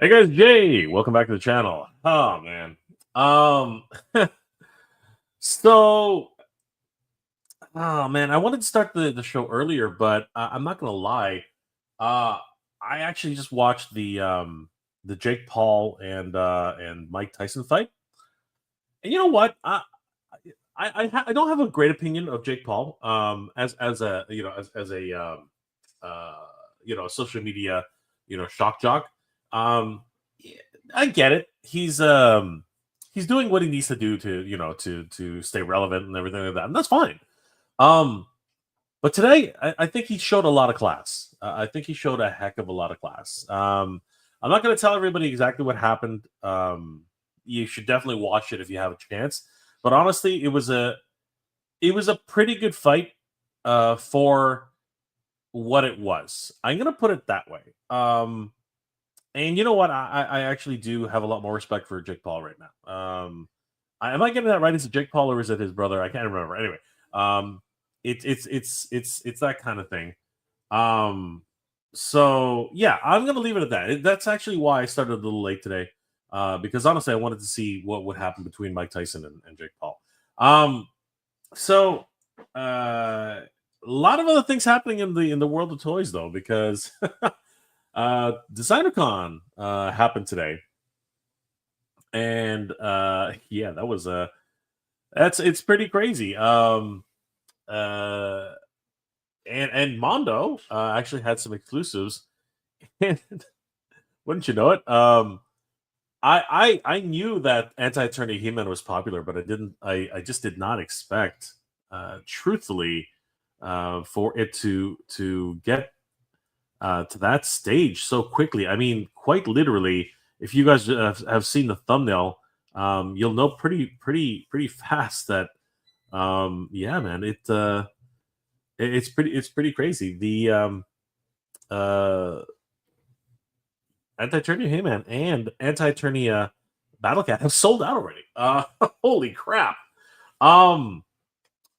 Hey guys, Jay, welcome back to the channel. Oh man. Um so oh man, I wanted to start the show earlier, but I'm not gonna lie. Uh I actually just watched the Jake Paul and Mike Tyson fight. And you know what? I don't have a great opinion of Jake Paul as a as a uh social media shock jock. Um yeah, I get it. He's doing what he needs to do to to stay relevant and everything like that, and that's fine. Um but today I think he showed a lot of class. I think he showed a heck of a lot of class. I'm not going to tell everybody exactly what happened. You should definitely watch it if you have a chance. But honestly, it was a pretty good fight for what it was. I'm gonna put it that way. And you know what? I actually do have a lot more respect for Jake Paul right now. Am I getting that right? Is it Jake Paul or is it his brother? I can't remember. Anyway, it's that kind of thing. Um, so yeah, I'm gonna leave it at that. That's actually why I started a little late today, because honestly, I wanted to see what would happen between Mike Tyson and Jake Paul. Um, so a lot of other things happening in the world of toys though, because DesignerCon happened today, and yeah, that was it's pretty crazy. Uh, and Mondo actually had some exclusives, and wouldn't you know it? I knew that Anti-Attorney He-Man was popular, but I just did not expect, truthfully, for it to get to that stage so quickly. I mean, quite literally, if you guys have seen the thumbnail, you'll know pretty fast that yeah, man, it's pretty crazy. The uh Anti-Eternia Heyman and Anti-Eternia Battlecat have sold out already. Holy crap. Um,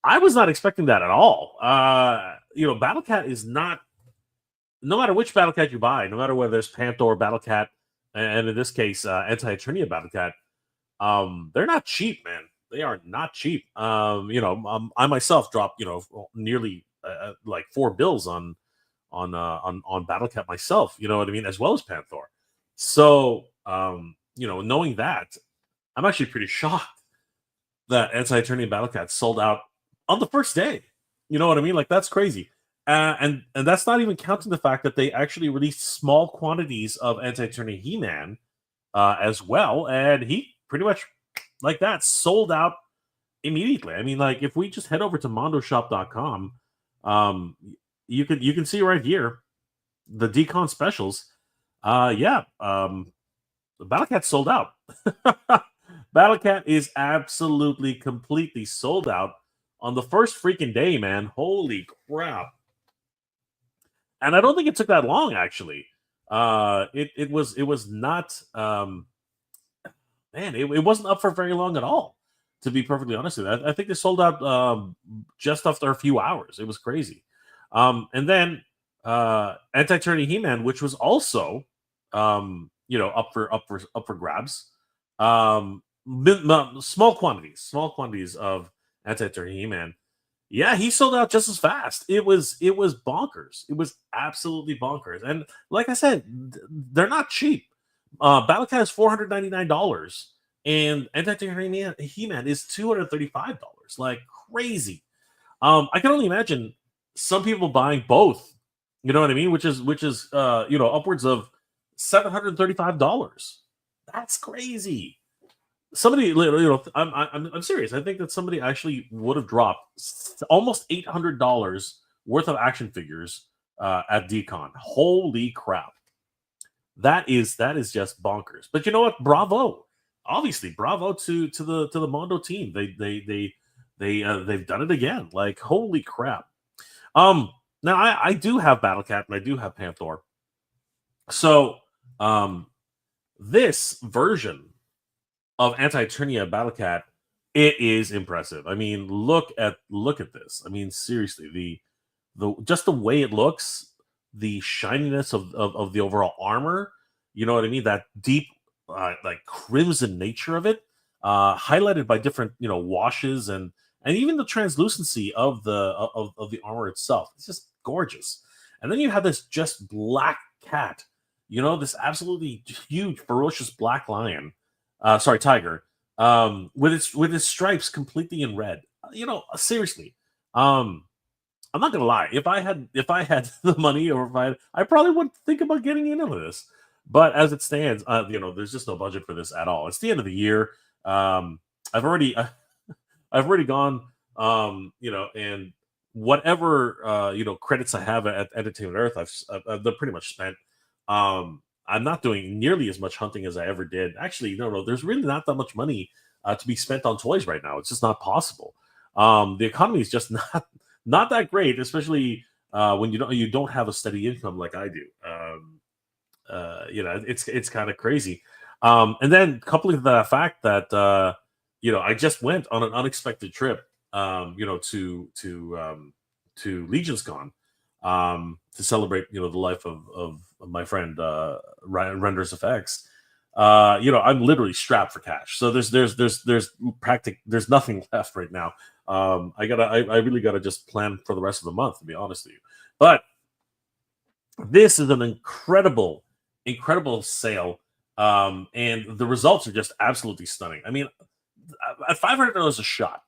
I was not expecting that at all. Battlecat is not, no matter which Battlecat you buy, no matter whether there's Panther Battlecat, and in this case, Anti-Eternia Battlecat, they're not cheap, man. They are not cheap. I myself dropped, nearly like $4 on Battlecat myself. You know what I mean, as well as Panther. So, knowing that, I'm actually pretty shocked that Anti-Eternia Battlecat sold out on the first day. You know what I mean? Like that's crazy. And that's not even counting the fact that they actually released small quantities of Anti-Eternia He-Man as well, and he pretty much like that sold out immediately. I mean, like if we just head over to mondoshop.com, um, you can see right here the decon specials. Yeah, the Battlecat sold out. Battlecat is absolutely completely sold out on the first freaking day, man. Holy crap. And I don't think it took that long actually. It was not man, it wasn't up for very long at all, to be perfectly honest with you. I think they sold out just after a few hours. It was crazy. And then Anti-Eternia He-Man, which was also up for grabs. Small quantities of Anti-Eternia He-Man. Yeah, he sold out just as fast. It was bonkers. It was absolutely bonkers. And like I said, they're not cheap. Battlecat is $499, and Anti-Eternia He-Man is $235. Like crazy. I can only imagine some people buying both. You know what I mean? Which is upwards of $735. That's crazy. Somebody, I'm serious. I think that somebody actually would have dropped almost $800 worth of action figures at Decon. Holy crap! That is just bonkers. But you know what? Bravo! Obviously, bravo to the Mondo team. They've done it again. Like holy crap! Now I do have Battlecat and I do have Panther. So this version of Anti-Eternia Battlecat, it is impressive. I mean, look at this. I mean, seriously, the just the way it looks, the shininess of the overall armor, You know what I mean? That deep, like crimson nature of it, highlighted by different, washes and even the translucency of of the armor itself. It's just gorgeous. And then you have this just black cat, this absolutely huge, ferocious black lion, sorry, tiger, with its stripes completely in red. Seriously, um, I'm not gonna lie. If I had the money, or if I probably would think about getting into this. But as it stands, there's just no budget for this at all. It's the end of the year. Um, I've already I've already gone, and whatever credits I have at Entertainment Earth, they're pretty much spent. I'm not doing nearly as much hunting as I ever did. Actually, no, there's really not that much money to be spent on toys right now. It's just not possible. The economy is just not that great, especially when you don't have a steady income like I do. It's kind of crazy. And then coupling the fact that I just went on an unexpected trip, to Legion's Con, to celebrate, the life of my friend Ryan Renders Effects. I'm literally strapped for cash, so there's nothing left right now. I really gotta just plan for the rest of the month, to be honest with you. But this is an incredible sale, and the results are just absolutely stunning. I mean, at $500 a shot,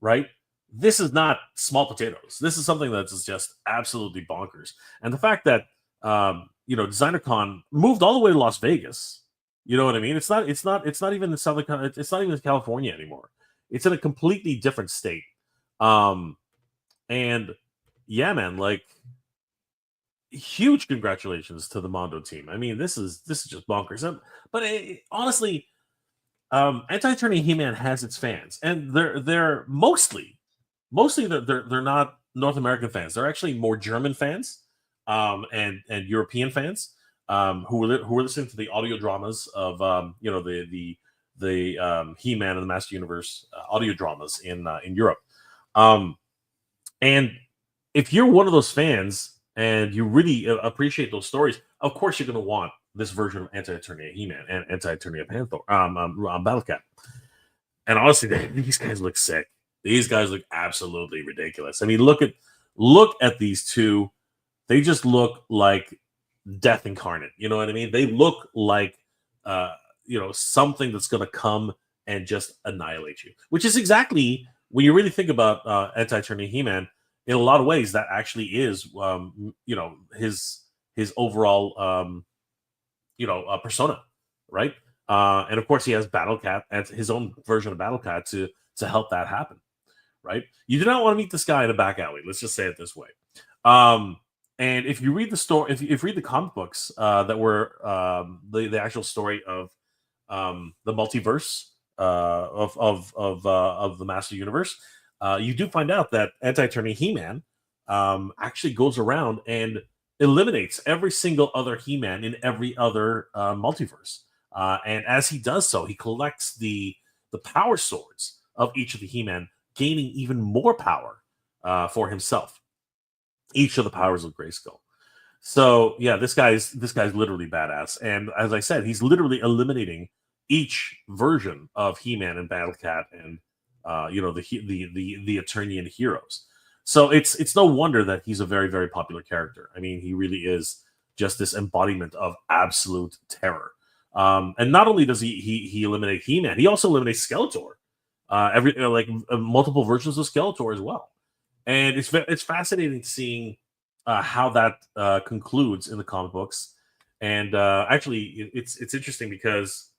right? This is not small potatoes. This is something that's just absolutely bonkers. And the fact that DesignerCon moved all the way to Las Vegas. You know what I mean? It's not even in it's not even in California anymore. It's in a completely different state. And yeah, man, like, huge congratulations to the Mondo team. I mean, this is just bonkers. But honestly, Anti-Attorney He-Man has its fans, and they're mostly they're not North American fans. They're actually more German fans, and European fans, who are listening to the audio dramas of the He-Man and the Master Universe audio dramas in Europe. And if you're one of those fans and you really appreciate those stories, of course you're going to want this version of Anti-Attorney He-Man and Anti-Attorney Panther, Battlecat. And honestly, these guys look sick. These guys look absolutely ridiculous. I mean, look at these two. They just look like death incarnate. You know what I mean? They look like something that's going to come and just annihilate you. Which is exactly, when you really think about Anti-Attorney He-Man, in a lot of ways, that actually is his overall persona, right? And of course, he has Battlecat and his own version of Battlecat to help that happen, right? You do not want to meet this guy in a back alley. Let's just say it this way. And if you read the story, if you read the comic books that were the actual story of the multiverse of the Master Universe, you do find out that Anti-Attorney He-Man actually goes around and eliminates every single other He-Man in every other multiverse. And as he does so, he collects the power swords of each of the He-Man, gaining even more power for himself. Each of the powers of Grayskull. So yeah, this guy's literally badass. And as I said, he's literally eliminating each version of He-Man and Battlecat and the Eternian heroes. So it's no wonder that he's a very, very popular character. I mean, he really is just this embodiment of absolute terror. And not only does he eliminate He-Man, he also eliminates Skeletor. Multiple versions of Skeletor as well. And it's fascinating seeing how that concludes in the comic books. And actually, it's interesting because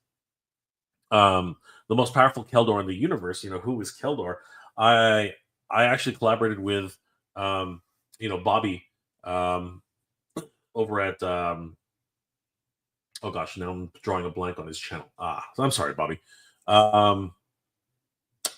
the most powerful Keldor in the universe, who is Keldor? I actually collaborated with Bobby over at oh gosh, now I'm drawing a blank on his channel. So I'm sorry, Bobby.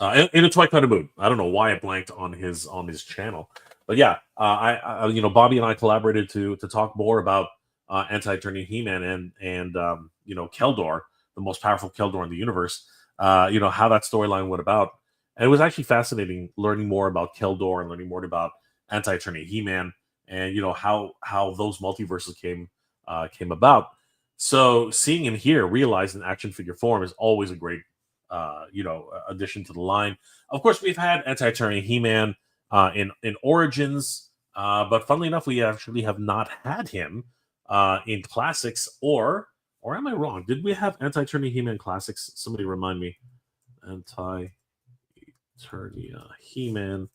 In a toy kind of mood. I don't know why I blanked on his channel, but yeah, Bobby and I collaborated to talk more about Anti-Attorney He-Man and Keldor, the most powerful Keldor in the universe. How that storyline went about, and it was actually fascinating learning more about Keldor and learning more about Anti-Attorney He-Man, and how those multiverses came about. So seeing him here, realized in action figure form, is always a great, addition to the line. Of course, we've had Anti-Eternia He-Man in Origins, but funnily enough, we actually have not had him in Classics. Or am I wrong? Did we have Anti-Eternia He-Man Classics? Somebody remind me. Anti-Eternia He-Man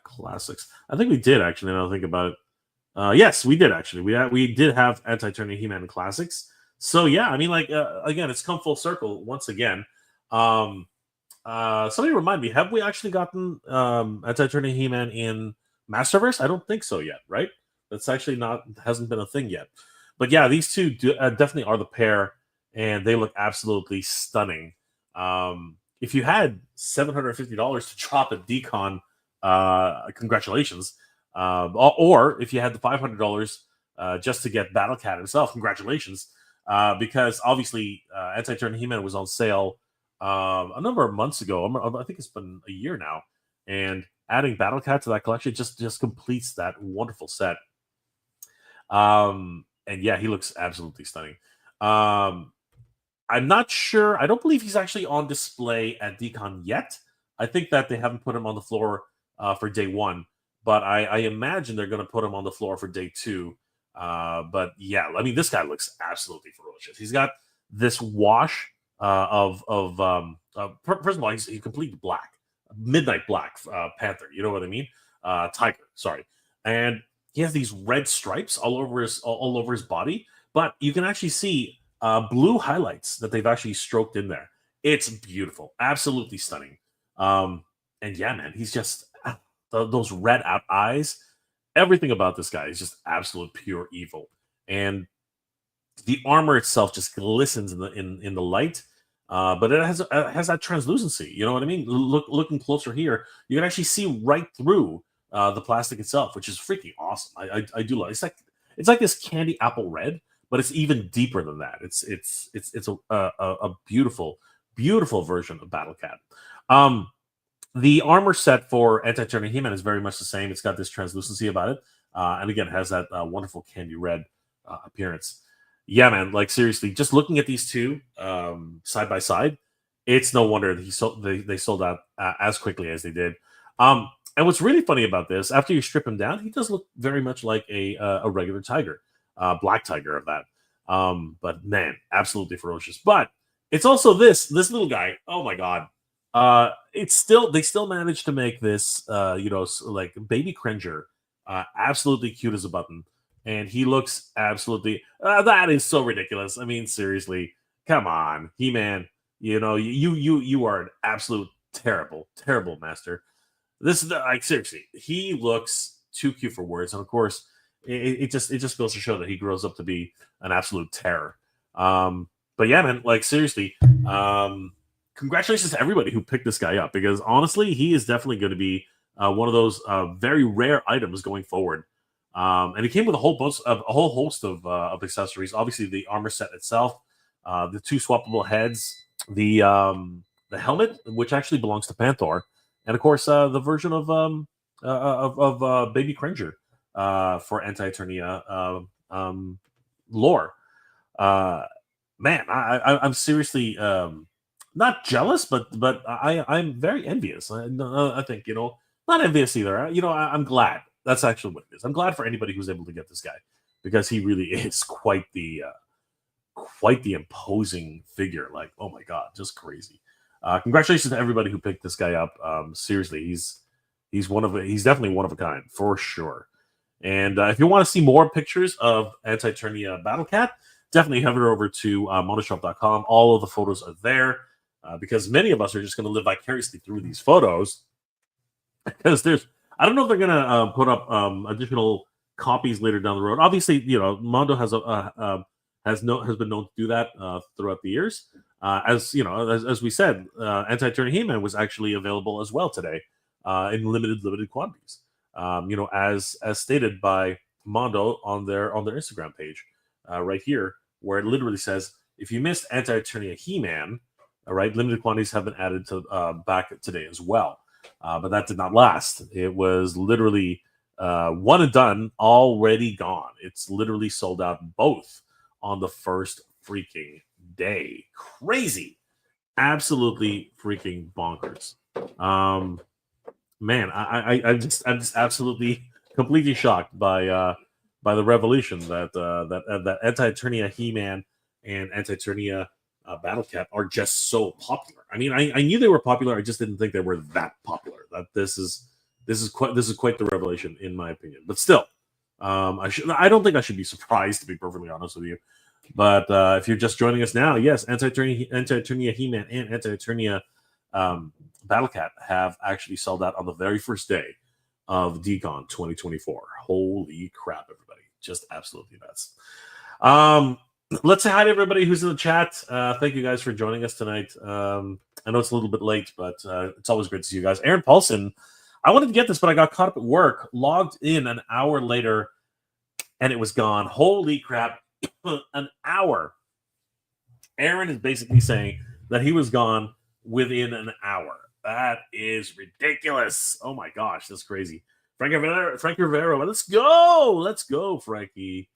Classics. I think we did actually. Now I think about it. Yes, we did actually. We did have Anti-Eternia He-Man Classics. So yeah, I mean, like again, it's come full circle once again. Somebody remind me, have we actually gotten Anti-Eternia He-Man in Masterverse? I don't think so yet, right? That's actually hasn't been a thing yet. But yeah, these two definitely are the pair, and they look absolutely stunning. If you had $750 to drop a decon, congratulations. Or if you had the $500 just to get Battle Cat himself, congratulations. Because obviously, Anti-Eternia He-Man was on sale a number of months ago. I think it's been a year now, and adding Battle Cat to that collection just completes that wonderful set. And yeah, he looks absolutely stunning. I'm not sure. I don't believe he's actually on display at Decon yet. I think that they haven't put him on the floor for day one, but I imagine they're going to put him on the floor for day two. But yeah, I mean, this guy looks absolutely ferocious. He's got this wash first of all, he's complete black, midnight black panther. You know what I mean? Tiger, sorry. And he has these red stripes all over his body, but you can actually see blue highlights that they've actually stroked in there. It's beautiful, absolutely stunning. And yeah, man, he's just those red eyes. Everything about this guy is just absolute pure evil, and the armor itself just glistens in the light. But it has that translucency. You know what I mean? Looking closer here, you can actually see right through the plastic itself, which is freaking awesome. I do like. It's like this candy apple red, but it's even deeper than that. It's a beautiful version of Battle Cat. The armor set for Anti-Eternia He-Man is very much the same. It's got this translucency about it, and again, it has that wonderful candy red appearance. Yeah, man. Like seriously, just looking at these two side by side, it's no wonder that they sold out as quickly as they did. And what's really funny about this, after you strip him down, he does look very much like a regular tiger, black tiger of that. But man, absolutely ferocious. But it's also this little guy. Oh my god. They still managed to make this like baby Cringer absolutely cute as a button, and he looks absolutely that is so ridiculous. I mean, seriously, come on, He-Man. You are an absolute terrible master. This is like seriously, he looks too cute for words, and of course, it just goes to show that he grows up to be an absolute terror. But yeah, man, like seriously, congratulations to everybody who picked this guy up, because honestly, he is definitely going to be one of those very rare items going forward. And he came with a whole host of accessories. Obviously, the armor set itself, the two swappable heads, the helmet, which actually belongs to Panther, and of course the version of Baby Cringer for Anti-Eternia lore. Man, I'm seriously not jealous, but I'm very envious. I think not envious either. I'm glad. That's actually what it is. I'm glad for anybody who's able to get this guy, because he really is quite the imposing figure. Like, oh my god, just crazy. Congratulations to everybody who picked this guy up. Seriously, he's definitely one of a kind for sure. And if you want to see more pictures of Anti-Eternia Battle Cat, definitely head over to monoshop.com. All of the photos are there, because many of us are just going to live vicariously through these photos. Because I don't know if they're going to put up additional copies later down the road. Obviously, Mondo has been known to do that throughout the years. As we said, Anti-Eternia He-Man was actually available as well today in limited quantities. As stated by Mondo on their Instagram page, right here, where it literally says, if you missed Anti-Eternia He-Man, all right, limited quantities have been added to back today as well. But that did not last. It was literally one and done, already gone. It's literally sold out both on the first freaking day. Crazy. Absolutely freaking bonkers. Man, I'm just absolutely completely shocked by the revelation that Anti-Eternia He-Man and Anti-Eternia Battle Cat are just so popular. I mean, I knew they were popular. I just didn't think they were that popular. That this is quite the revelation, in my opinion. But still, I don't think I should be surprised, to be perfectly honest with you. But if you're just joining us now, yes, Anti-Eternia He-Man and Anti-Eternia Battle Cat have actually sold out on the very first day of DCon 2024. Holy crap, everybody. Just absolutely nuts. Let's say hi to everybody who's in the chat. Thank you guys for joining us tonight. I know it's a little bit late, but it's always great to see you guys. Aaron Paulson, I wanted to get this, but I got caught up at work, logged in an hour later, and it was gone. Holy crap. An hour. Aaron is basically saying that he was gone within an hour. That is ridiculous. Oh my gosh, that's crazy. Frankie Rivera, let's go, Frankie.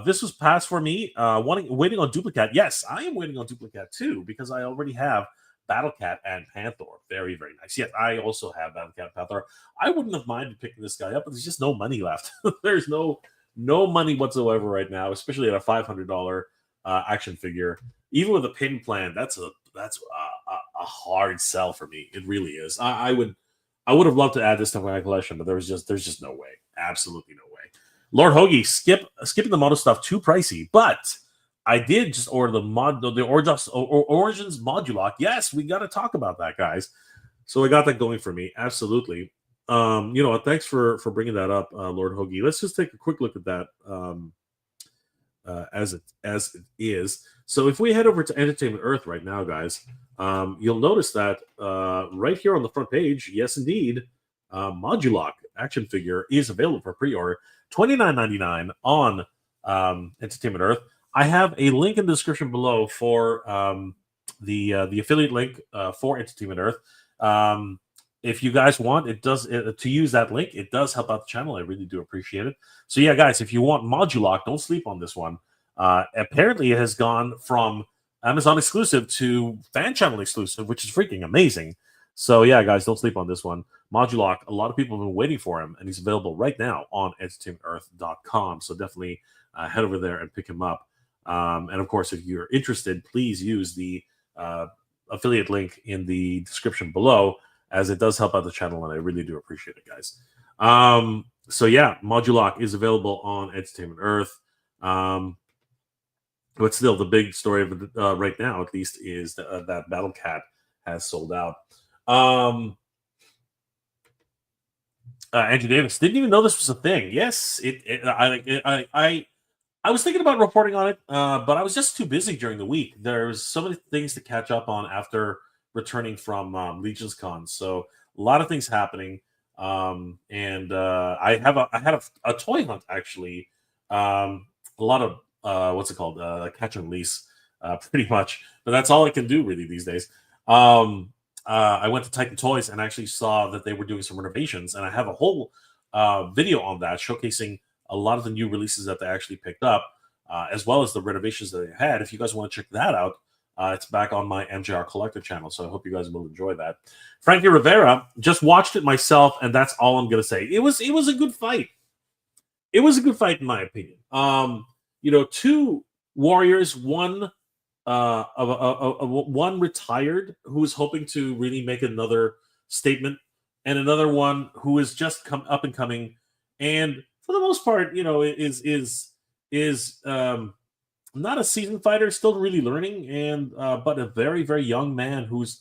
This was passed for me. Waiting on Duplicate. Yes, I am waiting on Duplicate too, because I already have Battle Cat and Panther. Very, very nice. Yes, I also have Battle Cat and Panther. I wouldn't have minded picking this guy up, but there's just no money left. There's no money whatsoever right now, especially at a $500 action figure. Even with a payment plan, that's a hard sell for me. It really is. I would have loved to add this to my collection, but there's just no way. Absolutely no way. Lord Hoagie, skipping the Mondo stuff, too pricey, but I did just order the Origins Modulock. Yes, we got to talk about that, guys. So I got that going for me. Absolutely. You know what? Thanks for bringing that up, Lord Hoagie. Let's just take a quick look at that as it is. So if we head over to Entertainment Earth right now, guys, you'll notice that right here on the front page, yes, indeed, Modulock action figure is available for pre-order, $29.99 on Entertainment Earth. I have a link in the description below for the affiliate link for Entertainment Earth. If you guys want, to use that link. It does help out the channel. I really do appreciate it. So yeah, guys, if you want Modulock, don't sleep on this one. Apparently, it has gone from Amazon exclusive to fan channel exclusive, which is freaking amazing. So yeah, guys, don't sleep on this one. Modulock, a lot of people have been waiting for him, and he's available right now on entertainmentearth.com. So definitely head over there and pick him up. And of course, if you're interested, please use the affiliate link in the description below, as it does help out the channel, and I really do appreciate it, guys. So yeah, Modulock is available on Entertainment Earth. But still, the big story of it, right now, at least, is that Battle Cat has sold out. Andrew Davis didn't even know this was a thing. Yes, I was thinking about reporting on it, but I was just too busy during the week. There's so many things to catch up on after returning from Legion's Con. So a lot of things happening. And I had a toy hunt, actually. A lot of what's it called? Catch and release, pretty much. But that's all I can do really these days. I went to Titan Toys and actually saw that they were doing some renovations, and I have a whole video on that showcasing a lot of the new releases that they actually picked up, as well as the renovations that they had. If you guys want to check that out, it's back on my MJR Collector channel, so I hope you guys will enjoy that. Frankie Rivera, just watched it myself, and that's all I'm going to say. It was a good fight. It was a good fight, in my opinion. You know, two warriors, one retired who is hoping to really make another statement, and another one who is just up and coming, and for the most part, you know, is not a seasoned fighter, still really learning, and but a very, very young man who's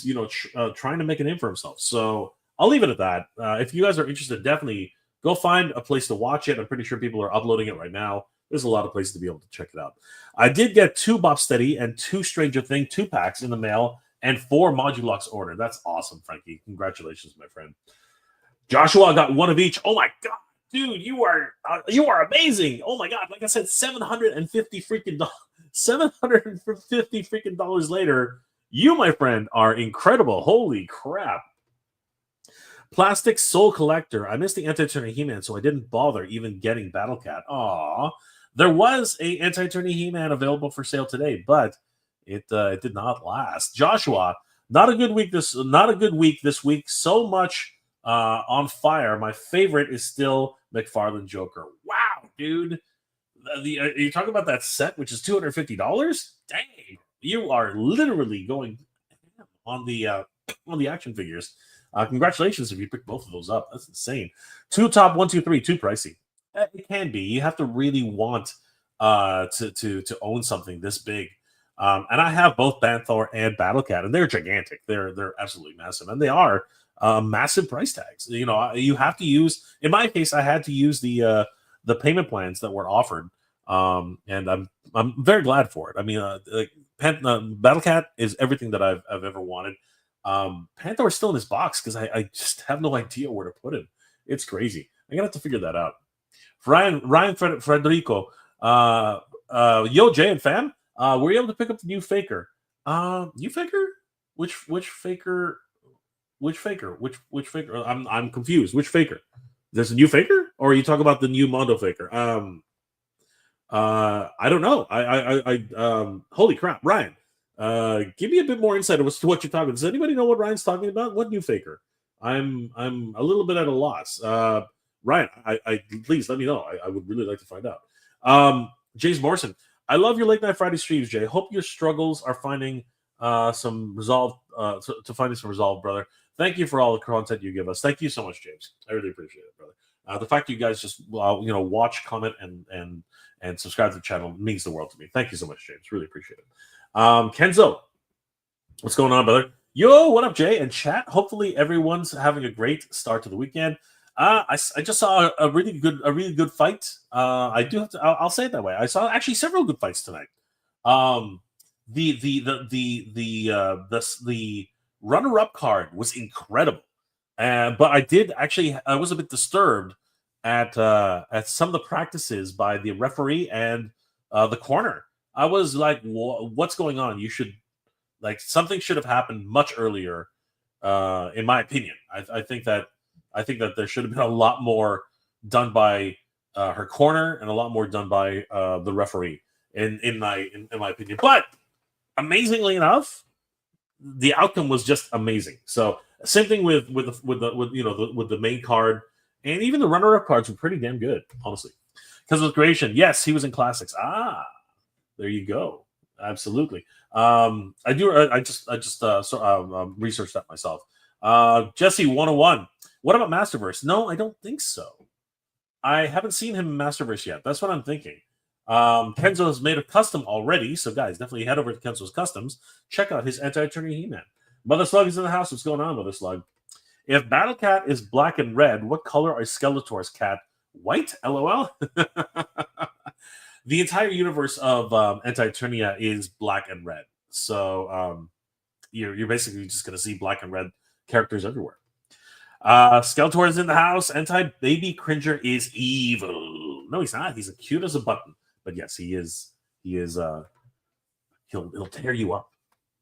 you know trying to make a name for himself. So I'll leave it at that. If you guys are interested, definitely go find a place to watch it. I'm pretty sure people are uploading it right now. There's a lot of places to be able to check it out. I did get 2 Bob Steady and 2 Stranger Thing 2-packs in the mail, and 4 Modulocks ordered. That's awesome, Frankie. Congratulations, my friend. Joshua got 1 of each. Oh my god, dude, you are amazing. Oh my god, like I said, $750 freaking dollars later. You, my friend, are incredible. Holy crap. Plastic Soul Collector. I missed the Anti-Eternia He-Man, so I didn't bother even getting Battle Cat. Aww. There was a Anti-Attorney He-Man available for sale today, but it did not last. Joshua, not a good week this week. So much on fire. My favorite is still McFarlane Joker. Wow, dude. You talking about that set, which is $250? Dang, you are literally going on the action figures. Congratulations if you picked both of those up. That's insane. Two top, 1, 2, 3, too pricey. It can be. You have to really want to own something this big. And I have both Banthor and Battlecat, and they're gigantic. They're absolutely massive, and they are massive price tags. You know, you have to use. In my case, I had to use the payment plans that were offered, and I'm very glad for it. I mean, Battlecat is everything that I've ever wanted. Panther is still in his box because I just have no idea where to put him. It's crazy. I'm gonna have to figure that out. Ryan Frederico, yo Jay and fam, were you able to pick up the new Faker? New Faker? Which Faker? Which Faker? Which Faker? I'm confused. Which Faker? There's a new Faker, or are you talking about the new Mondo Faker? I don't know. Holy crap, Ryan. Give me a bit more insight as to what you're talking about. Does anybody know what Ryan's talking about? What new Faker? I'm a little bit at a loss. Ryan, I please let me know. I would really like to find out. James Morrison, I love your late night Friday streams, Jay. Hope your struggles are finding some resolve to finding some resolve, brother. Thank you for all the content you give us. Thank you so much, James. I really appreciate it, brother. The fact that you guys just watch, comment, and subscribe to the channel means the world to me. Thank you so much, James. Really appreciate it. Kenzo, what's going on, brother? Yo, what up, Jay and chat? Hopefully everyone's having a great start to the weekend. I just saw a really good fight. I'll say it that way. I saw actually several good fights tonight. The runner-up card was incredible, but I was a bit disturbed at some of the practices by the referee and the corner. I was like, what's going on? Something should have happened much earlier, in my opinion. I think that there should have been a lot more done by her corner and a lot more done by the referee, in my opinion. But amazingly enough, the outcome was just amazing. So same thing with the main card, and even the runner-up cards were pretty damn good, honestly. Because of creation, yes, he was in classics. There you go. Absolutely. I just researched that myself. Jesse 101. What about Masterverse? No, I don't think so. I haven't seen him in Masterverse yet. That's what I'm thinking. Kenzo has made a custom already, so guys, definitely head over to Kenzo's Customs. Check out his Anti-Attorney He-Man. Mother Slug is in the house. What's going on, Mother Slug? If Battlecat is black and red, what color are Skeletor's cat? White? LOL. The entire universe of Anti-Eternia is black and red. So you're basically just going to see black and red characters everywhere. Skeletor is in the house. Anti-Baby Cringer is evil. No, he's not. He's as cute as a button. But yes, he is. He'll tear you up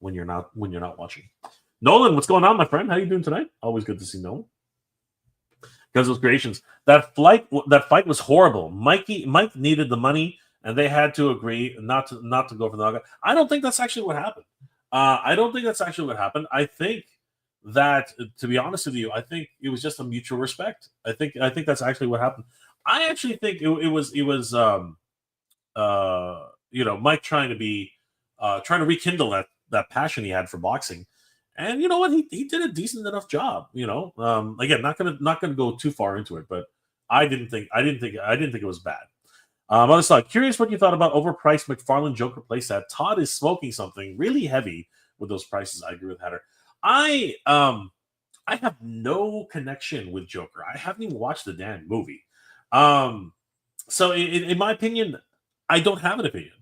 when you're not watching. Nolan, what's going on, my friend? How you doing tonight? Always good to see Nolan. Because those creations, that fight was horrible. Mike needed the money, and they had to agree not to go for the knockout. I don't think that's actually what happened. I think that, to be honest with you, I think it was just a mutual respect. I think that's actually what happened. I actually think it was Mike trying to rekindle that passion he had for boxing. And you know what? He did a decent enough job. Again, not gonna go too far into it, but I didn't think it was bad. Other side, curious what you thought about overpriced McFarlane Joker playset. Todd is smoking something really heavy with those prices. I agree with Hatter. I have no connection with Joker. I haven't even watched the damn movie. So in my opinion, I don't have an opinion.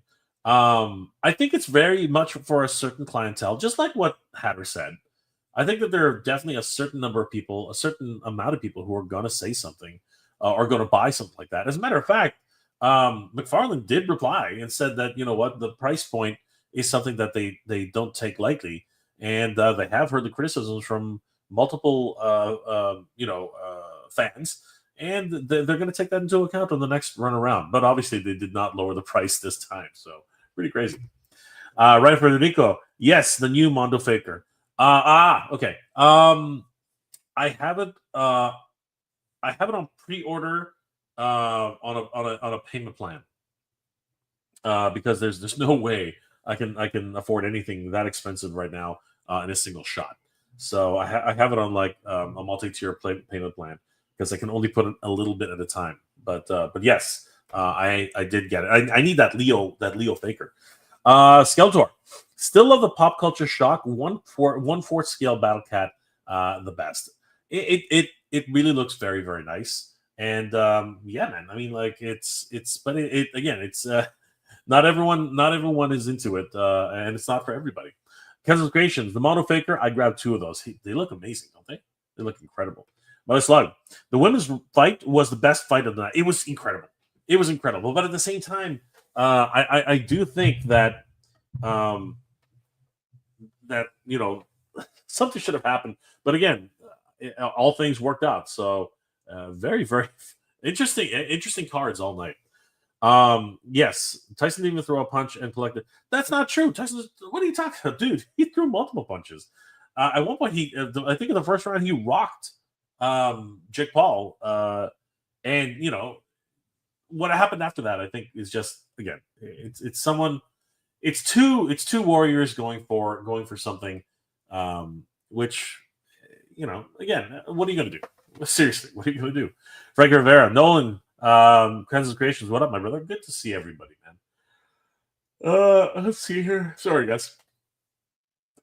I think it's very much for a certain clientele, just like what Hatter said. I think that there are definitely a certain number of people, a certain amount of people who are going to say something or going to buy something like that. As a matter of fact, McFarlane did reply and said that, you know what, the price point is something that they don't take lightly. And they have heard the criticisms from multiple, fans. and they're going to take that into account on the next run around. But obviously, they did not lower the price this time, so pretty crazy. Right, Federico. Yes, the new Mondo Faker. Okay. I have it. I have it on pre-order on a payment plan because there's no way I can afford anything that expensive right now in a single shot. So I have it on like a multi-tier payment plan because I can only put it a little bit at a time. But yes, I did get it. I need that Leo Faker. Skeletor. Still love the pop culture shock. 1/4 scale Battle Cat, the best. It really looks very, very nice. And yeah, man. I mean, like but it again, it's not everyone is into it, and it's not for everybody. Ken's Creations, the Mono Faker. I grabbed 2 of those. They look amazing, don't they? They look incredible. Mother Slug. The women's fight was the best fight of the night. It was incredible. It was incredible. But at the same time, I do think that that something should have happened. But again, all things worked out. So very, very interesting cards all night. Yes, Tyson didn't even throw a punch and collected. That's not true. Tyson, what are you talking about, dude? He threw multiple punches. At one point, I think in the first round, he rocked Jake Paul. And what happened after that, I think, is just again, it's someone. It's two warriors going for something, which again, what are you going to do? Seriously, what are you going to do? Frank Rivera, Nolan, Kansas Creations, what up, my brother? Good to see everybody, man. Let's see here. Sorry, guys.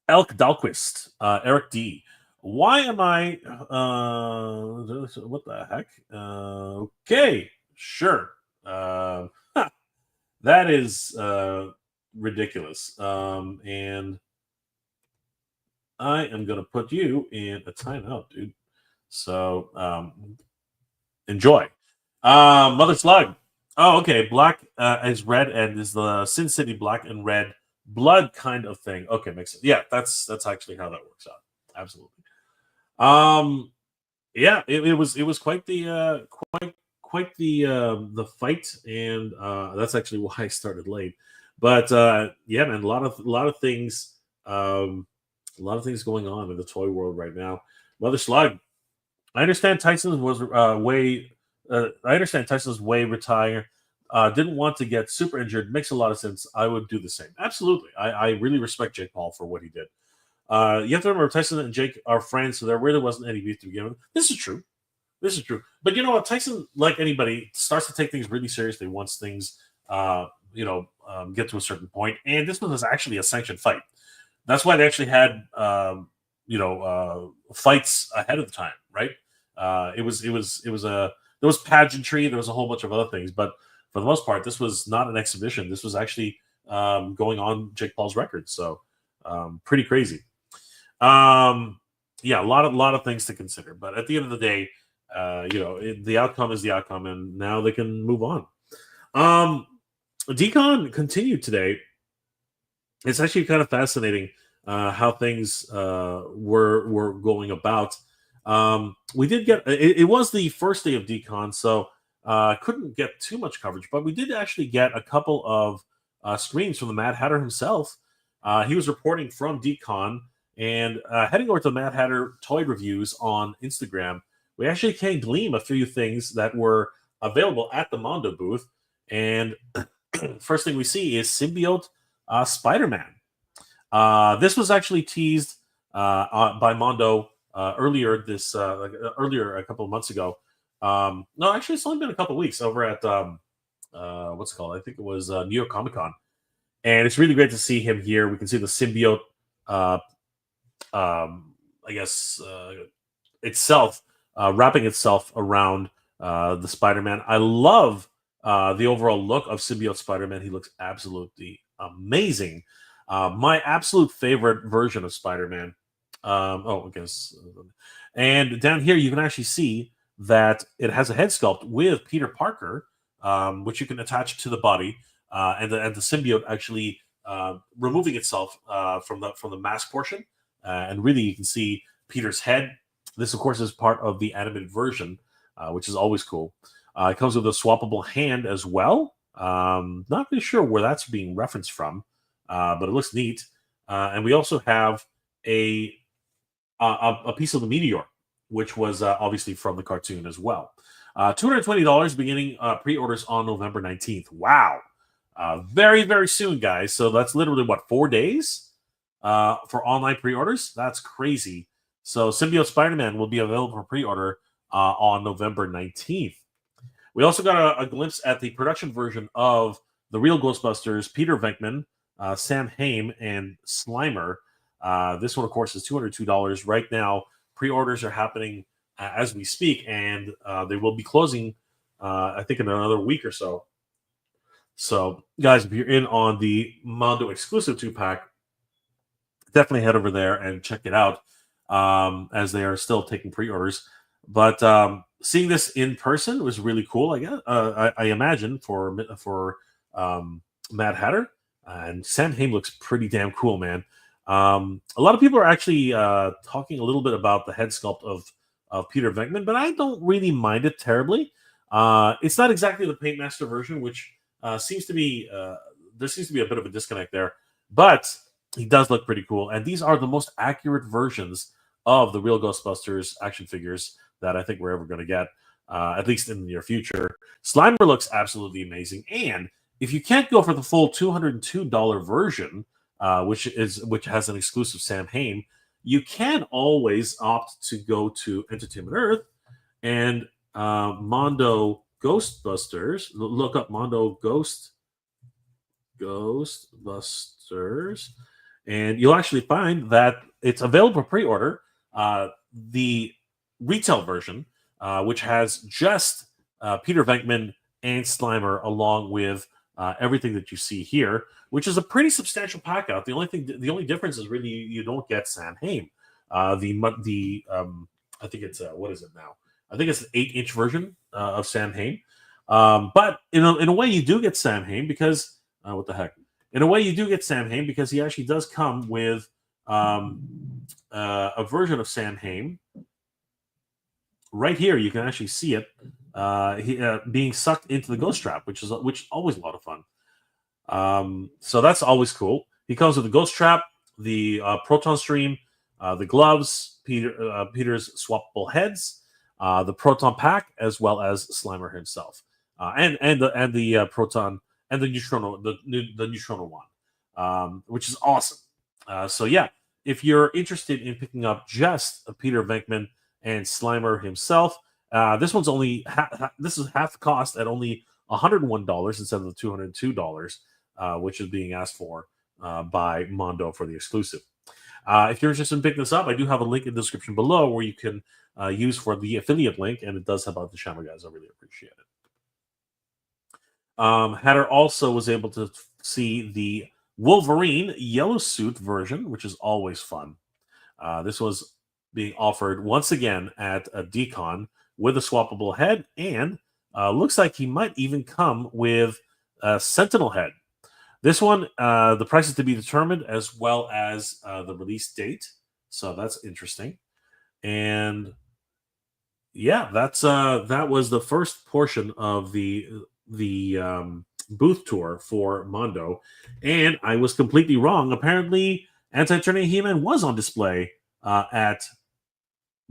Elk Dahlquist, Eric D. Why am I? What the heck? Okay, sure. That is ridiculous. And I am going to put you in a timeout, dude. So enjoy. Mother Slug. Oh, okay. Black is red and is the Sin City black and red blood kind of thing. Okay, makes sense. Yeah, that's actually how that works out. Absolutely. Yeah, it was quite the the fight, and that's actually why I started late. But yeah, man, a lot of things, going on in the toy world right now. Mother Slug. I understand Tyson was way. I understand Tyson's way retire. Didn't want to get super injured. Makes a lot of sense. I would do the same. Absolutely. I really respect Jake Paul for what he did. You have to remember Tyson and Jake are friends, so there really wasn't any beef to begin with. This is true. But you know what? Tyson, like anybody, starts to take things really seriously once things, get to a certain point. And this one was actually a sanctioned fight. That's why they actually had, fights ahead of the time, right? There was pageantry. There was a whole bunch of other things, but for the most part, this was not an exhibition. This was actually going on Jake Paul's record. So pretty crazy. Yeah, a lot of things to consider. But at the end of the day, the outcome is the outcome, and now they can move on. Decon continued today. It's actually kind of fascinating how things were going about. We did get it was the first day of Decon, so couldn't get too much coverage, but we did actually get a couple of screens from the Mad Hatter himself. He was reporting from Decon, and heading over to the Mad Hatter toy reviews on Instagram, we actually can glean a few things that were available at the Mondo booth. And first thing we see is Symbiote Spider-Man. This was actually teased by Mondo earlier a couple of months ago. No, actually, it's only been a couple of weeks over at what's it called? I think it was New York Comic Con, and it's really great to see him here. We can see the symbiote, I guess, itself wrapping itself around the Spider-Man. I love the overall look of symbiote Spider-Man. He looks absolutely amazing. My absolute favorite version of Spider-Man. I guess. And down here, you can actually see that it has a head sculpt with Peter Parker, which you can attach to the body, and the symbiote actually removing itself from the mask portion, and really you can see Peter's head. This, of course, is part of the animated version. which is always cool. It comes with a swappable hand as well. Not really sure where that's being referenced from, but it looks neat. And we also have a piece of the meteor, which was obviously from the cartoon as well. $220 beginning pre-orders on November 19th. Wow. Very, very soon, guys. So that's literally, what, 4 days for online pre-orders? That's crazy. So Symbiote Spider-Man will be available for pre-order on November 19th. We also got a glimpse at the production version of the real Ghostbusters, Peter Venkman, Sam Hain, and Slimer. This one, of course, is $202. Right now, pre-orders are happening as we speak, and they will be closing, I think, in another week or so. So, guys, if you're in on the Mondo exclusive 2-pack, definitely head over there and check it out, as they are still taking pre-orders. But seeing this in person was really cool. I guess I imagine for Mad Hatter, and Sam Hain looks pretty damn cool, man. A lot of people are actually talking a little bit about the head sculpt of Peter Venkman, but I don't really mind it terribly. It's not exactly the Paintmaster version, which seems to be there seems to be a bit of a disconnect there, but he does look pretty cool. And these are the most accurate versions of the real Ghostbusters action figures that I think we're ever going to get, at least in the near future. Slimer looks absolutely amazing, and if you can't go for the full $202 version, which has an exclusive Sam Hain, you can always opt to go to Entertainment Earth and Mondo Ghostbusters. Look up Mondo Ghostbusters, and you'll actually find that it's available for pre-order. The retail version, which has just Peter Venkman and Slimer, along with everything that you see here, which is a pretty substantial pack out. The only difference is really you don't get Sam Hain. I think it's what is it now? I think it's an 8-inch version of Sam Hain. But in a way, you do get Sam Hain because what the heck? In a way, you do get Sam Hain because he actually does come with a version of Sam Hain. Right here, you can actually see it being sucked into the ghost trap, which is always a lot of fun. So that's always cool. He comes with the ghost trap, the proton stream, the gloves, Peter's swappable heads, the proton pack, as well as Slimer himself, and the proton and the neutrino one, which is awesome. So yeah, if you're interested in picking up just Peter Venkman and Slimer himself, this one's only this is half the cost at only $101 instead of the $202, which is being asked for by Mondo for the exclusive. If you're interested in picking this up, I do have a link in the description below where you can use for the affiliate link, and it does help out the channel, guys. I really appreciate it. Hatter also was able to see the Wolverine yellow suit version, which is always fun. This was being offered once again at a Decon with a swappable head, and looks like he might even come with a Sentinel head. This one, the price is to be determined, as well as the release date. So that's interesting. And yeah, that was the first portion of the booth tour for Mondo, and I was completely wrong. Apparently, Anti-Eternia He-Man was on display at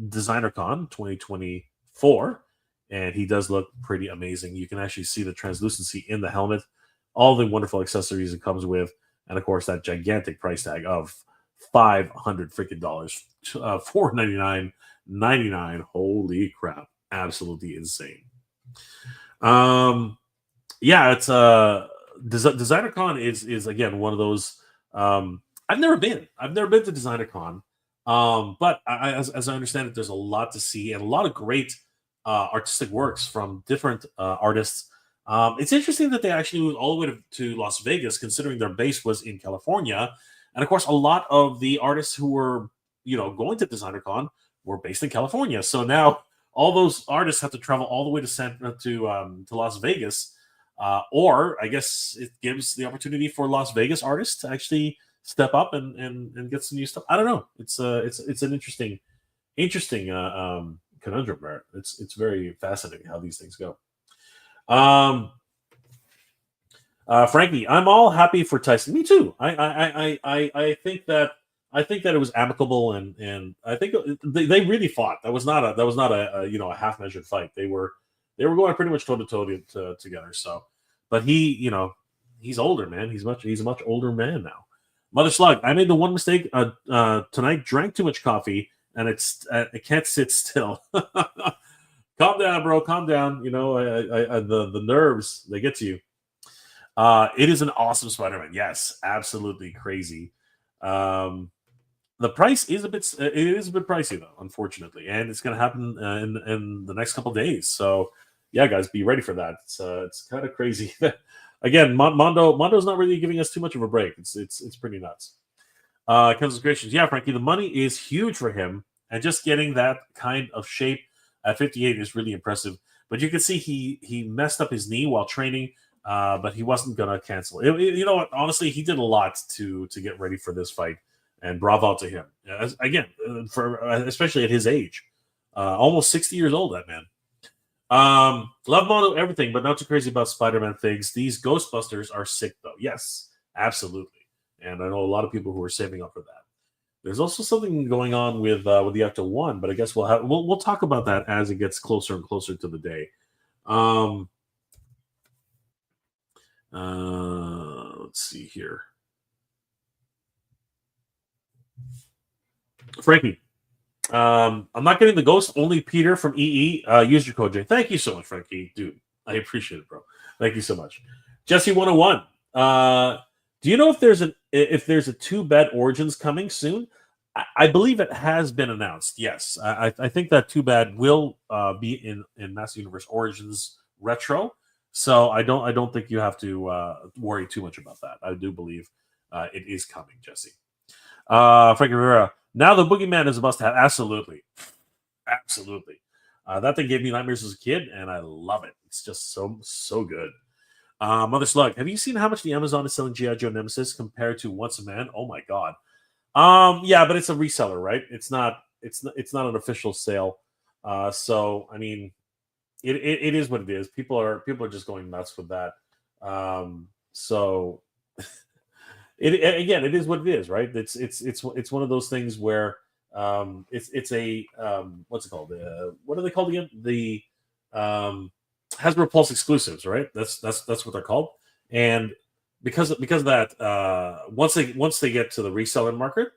DesignerCon 2024, and he does look pretty amazing. You can actually see the translucency in the helmet, all the wonderful accessories it comes with, and of course that gigantic price tag of $500 freaking dollars, $499.99. Holy crap! Absolutely insane. Yeah, it's DesignerCon is again one of those. I've never been to DesignerCon, but as I understand it, there's a lot to see and a lot of great artistic works from different artists. It's interesting that they actually moved all the way to Las Vegas, considering their base was in California, and of course, a lot of the artists who were going to DesignerCon were based in California. So now all those artists have to travel all the way to Las Vegas. Or I guess it gives the opportunity for Las Vegas artists to actually step up and get some new stuff. I don't know. It's an interesting conundrum, Barrett. It's very fascinating how these things go. Frankie, I'm all happy for Tyson. Me too. I think that it was amicable, and I think they really fought. That was not a a half measured fight. They were going pretty much toe to toe together. So, but he's older, man. He's a much older man now. Mother Slug, I made the one mistake tonight. Drank too much coffee, and it can't sit still. Calm down, bro. Calm down. The nerves, they get to you. It is an awesome Spider-Man. Yes, absolutely crazy. The price is a bit pricey though, unfortunately, and it's going to happen in the next couple days. So yeah, guys, be ready for that. It's kind of crazy. Again, Mondo's not really giving us too much of a break. It's pretty nuts. Concentrations, yeah, Frankie, the money is huge for him, and just getting that kind of shape at 58 is really impressive. But you can see he messed up his knee while training. But he wasn't gonna cancel. You know what? Honestly, he did a lot to get ready for this fight, and bravo to him. Again, especially at his age, almost 60 years old. That man. Love Mondo everything, but not too crazy about Spider-Man things. These Ghostbusters are sick, though. Yes, absolutely. And I know a lot of people who are saving up for that. There's also something going on with the Ecto 1, but I guess we'll talk about that as it gets closer and closer to the day. Let's see here. Frankie, I'm not getting the ghost, only Peter from EE. Use your code J. Thank you so much, Frankie. Dude, I appreciate it, bro. Thank you so much. Jesse 101. Do you know if there's a 2-bad Origins coming soon? I believe it has been announced. Yes. I think that 2-bad will be in Master Universe Origins Retro. So I don't think you have to worry too much about that. I do believe it is coming, Jesse. Frankie Rivera. Now the Boogeyman is a must-have. Absolutely. Absolutely. That thing gave me nightmares as a kid, and I love it. It's just so good. Mother Slug, have you seen how much the Amazon is selling G.I. Joe Nemesis compared to Once a Man? Oh my god. Yeah, but it's a reseller, right? It's not an official sale. So I mean, it is what it is. People are just going nuts with that. So it is what it is, right? It's one of those things where it's a what's it called? What are they called again? The Hasbro Pulse exclusives, right? That's what they're called. And because of that, once they get to the reseller market,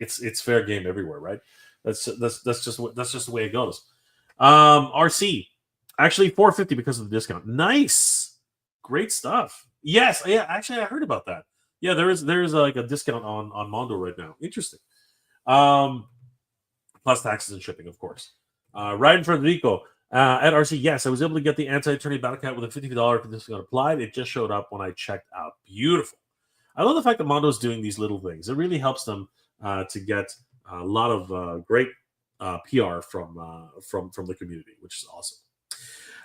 it's fair game everywhere, right? That's just the way it goes. RC actually $4.50 because of the discount. Nice, great stuff. Yes, yeah. Actually, I heard about that. Yeah, there's like a discount on Mondo right now. Interesting. Plus taxes and shipping, of course. Ryan Frederico at RC. Yes, I was able to get the anti-attorney battle cat with a $50 discount applied. It just showed up when I checked out. Beautiful. I love the fact that Mondo's doing these little things. It really helps them to get a lot of great PR from the community, which is awesome.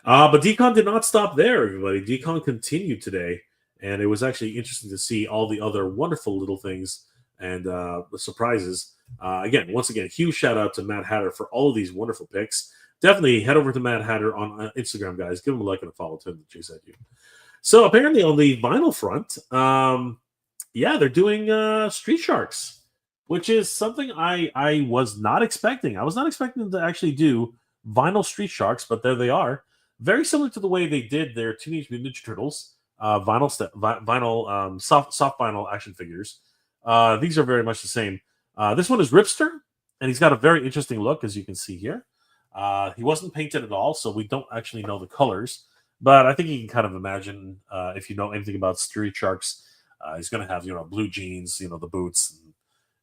But Decon did not stop there, everybody. Decon continued today, and it was actually interesting to see all the other wonderful little things and the surprises. Once again, huge shout out to Matt Hatter for all of these wonderful picks. Definitely head over to Matt Hatter on Instagram, guys. Give him a like and a follow to him to chase at you. So apparently on the vinyl front, they're doing Street Sharks, which is something I was not expecting. I was not expecting them to actually do vinyl Street Sharks, but there they are. Very similar to the way they did their Teenage Mutant Ninja Turtles vinyl soft vinyl action figures. These are very much the same. This one is Ripster, and he's got a very interesting look, as you can see here. He wasn't painted at all, so we don't actually know the colors. But I think you can kind of imagine, if you know anything about Street Sharks, he's going to have blue jeans, the boots,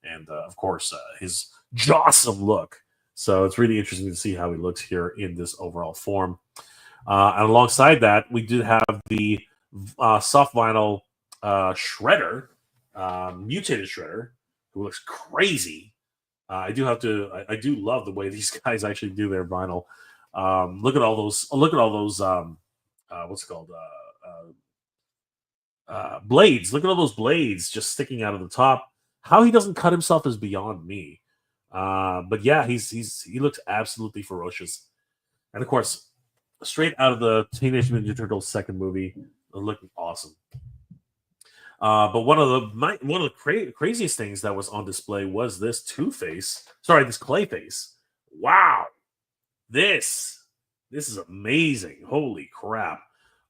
and of course his jawsome look. So it's really interesting to see how he looks here in this overall form. And alongside that, we did have the soft vinyl Shredder, mutated Shredder, who looks crazy. I do love the way these guys actually do their vinyl. Look at all those. What's it called? Blades. Look at all those blades just sticking out of the top. How he doesn't cut himself is beyond me. But yeah, he looks absolutely ferocious, and of course, straight out of the Teenage Mutant Ninja Turtles second movie, looking awesome. But one of the craziest things that was on display was this this Clayface. Wow, this this is amazing. Holy crap!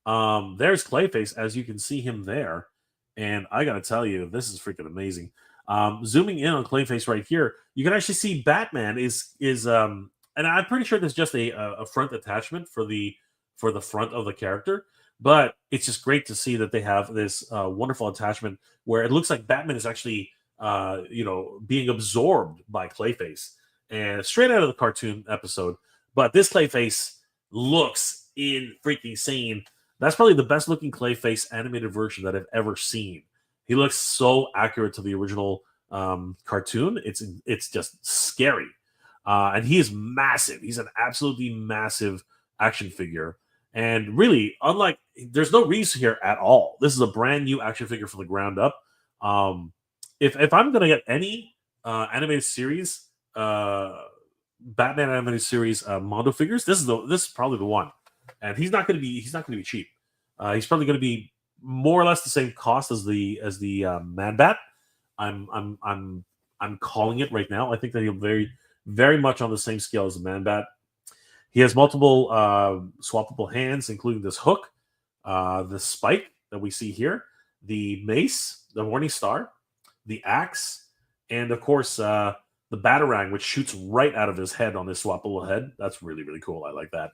There's Clayface, as you can see him there, and I gotta tell you, this is freaking amazing. Zooming in on Clayface right here, you can actually see Batman and I'm pretty sure there's just a front attachment for the front of the character, but it's just great to see that they have this wonderful attachment where it looks like Batman is actually being absorbed by Clayface and straight out of the cartoon episode. But this Clayface looks in freaking scene. That's probably the best looking Clayface animated version that I've ever seen. He looks so accurate to the original cartoon. It's just scary, and he is massive. He's an absolutely massive action figure, and really, unlike there's no reuse here at all. This is a brand new action figure from the ground up. Um, if I'm gonna get any animated series, Batman animated series Mondo figures, this is probably the one, and he's not gonna be cheap. He's probably gonna be more or less the same cost as the Man Bat. I'm calling it right now. I think that he'll very much on the same scale as the Man Bat. He has multiple swappable hands, including this hook, the spike that we see here, the mace, the Morning Star, the axe, and of course the Batarang, which shoots right out of his head on this swappable head. That's really cool. I like that.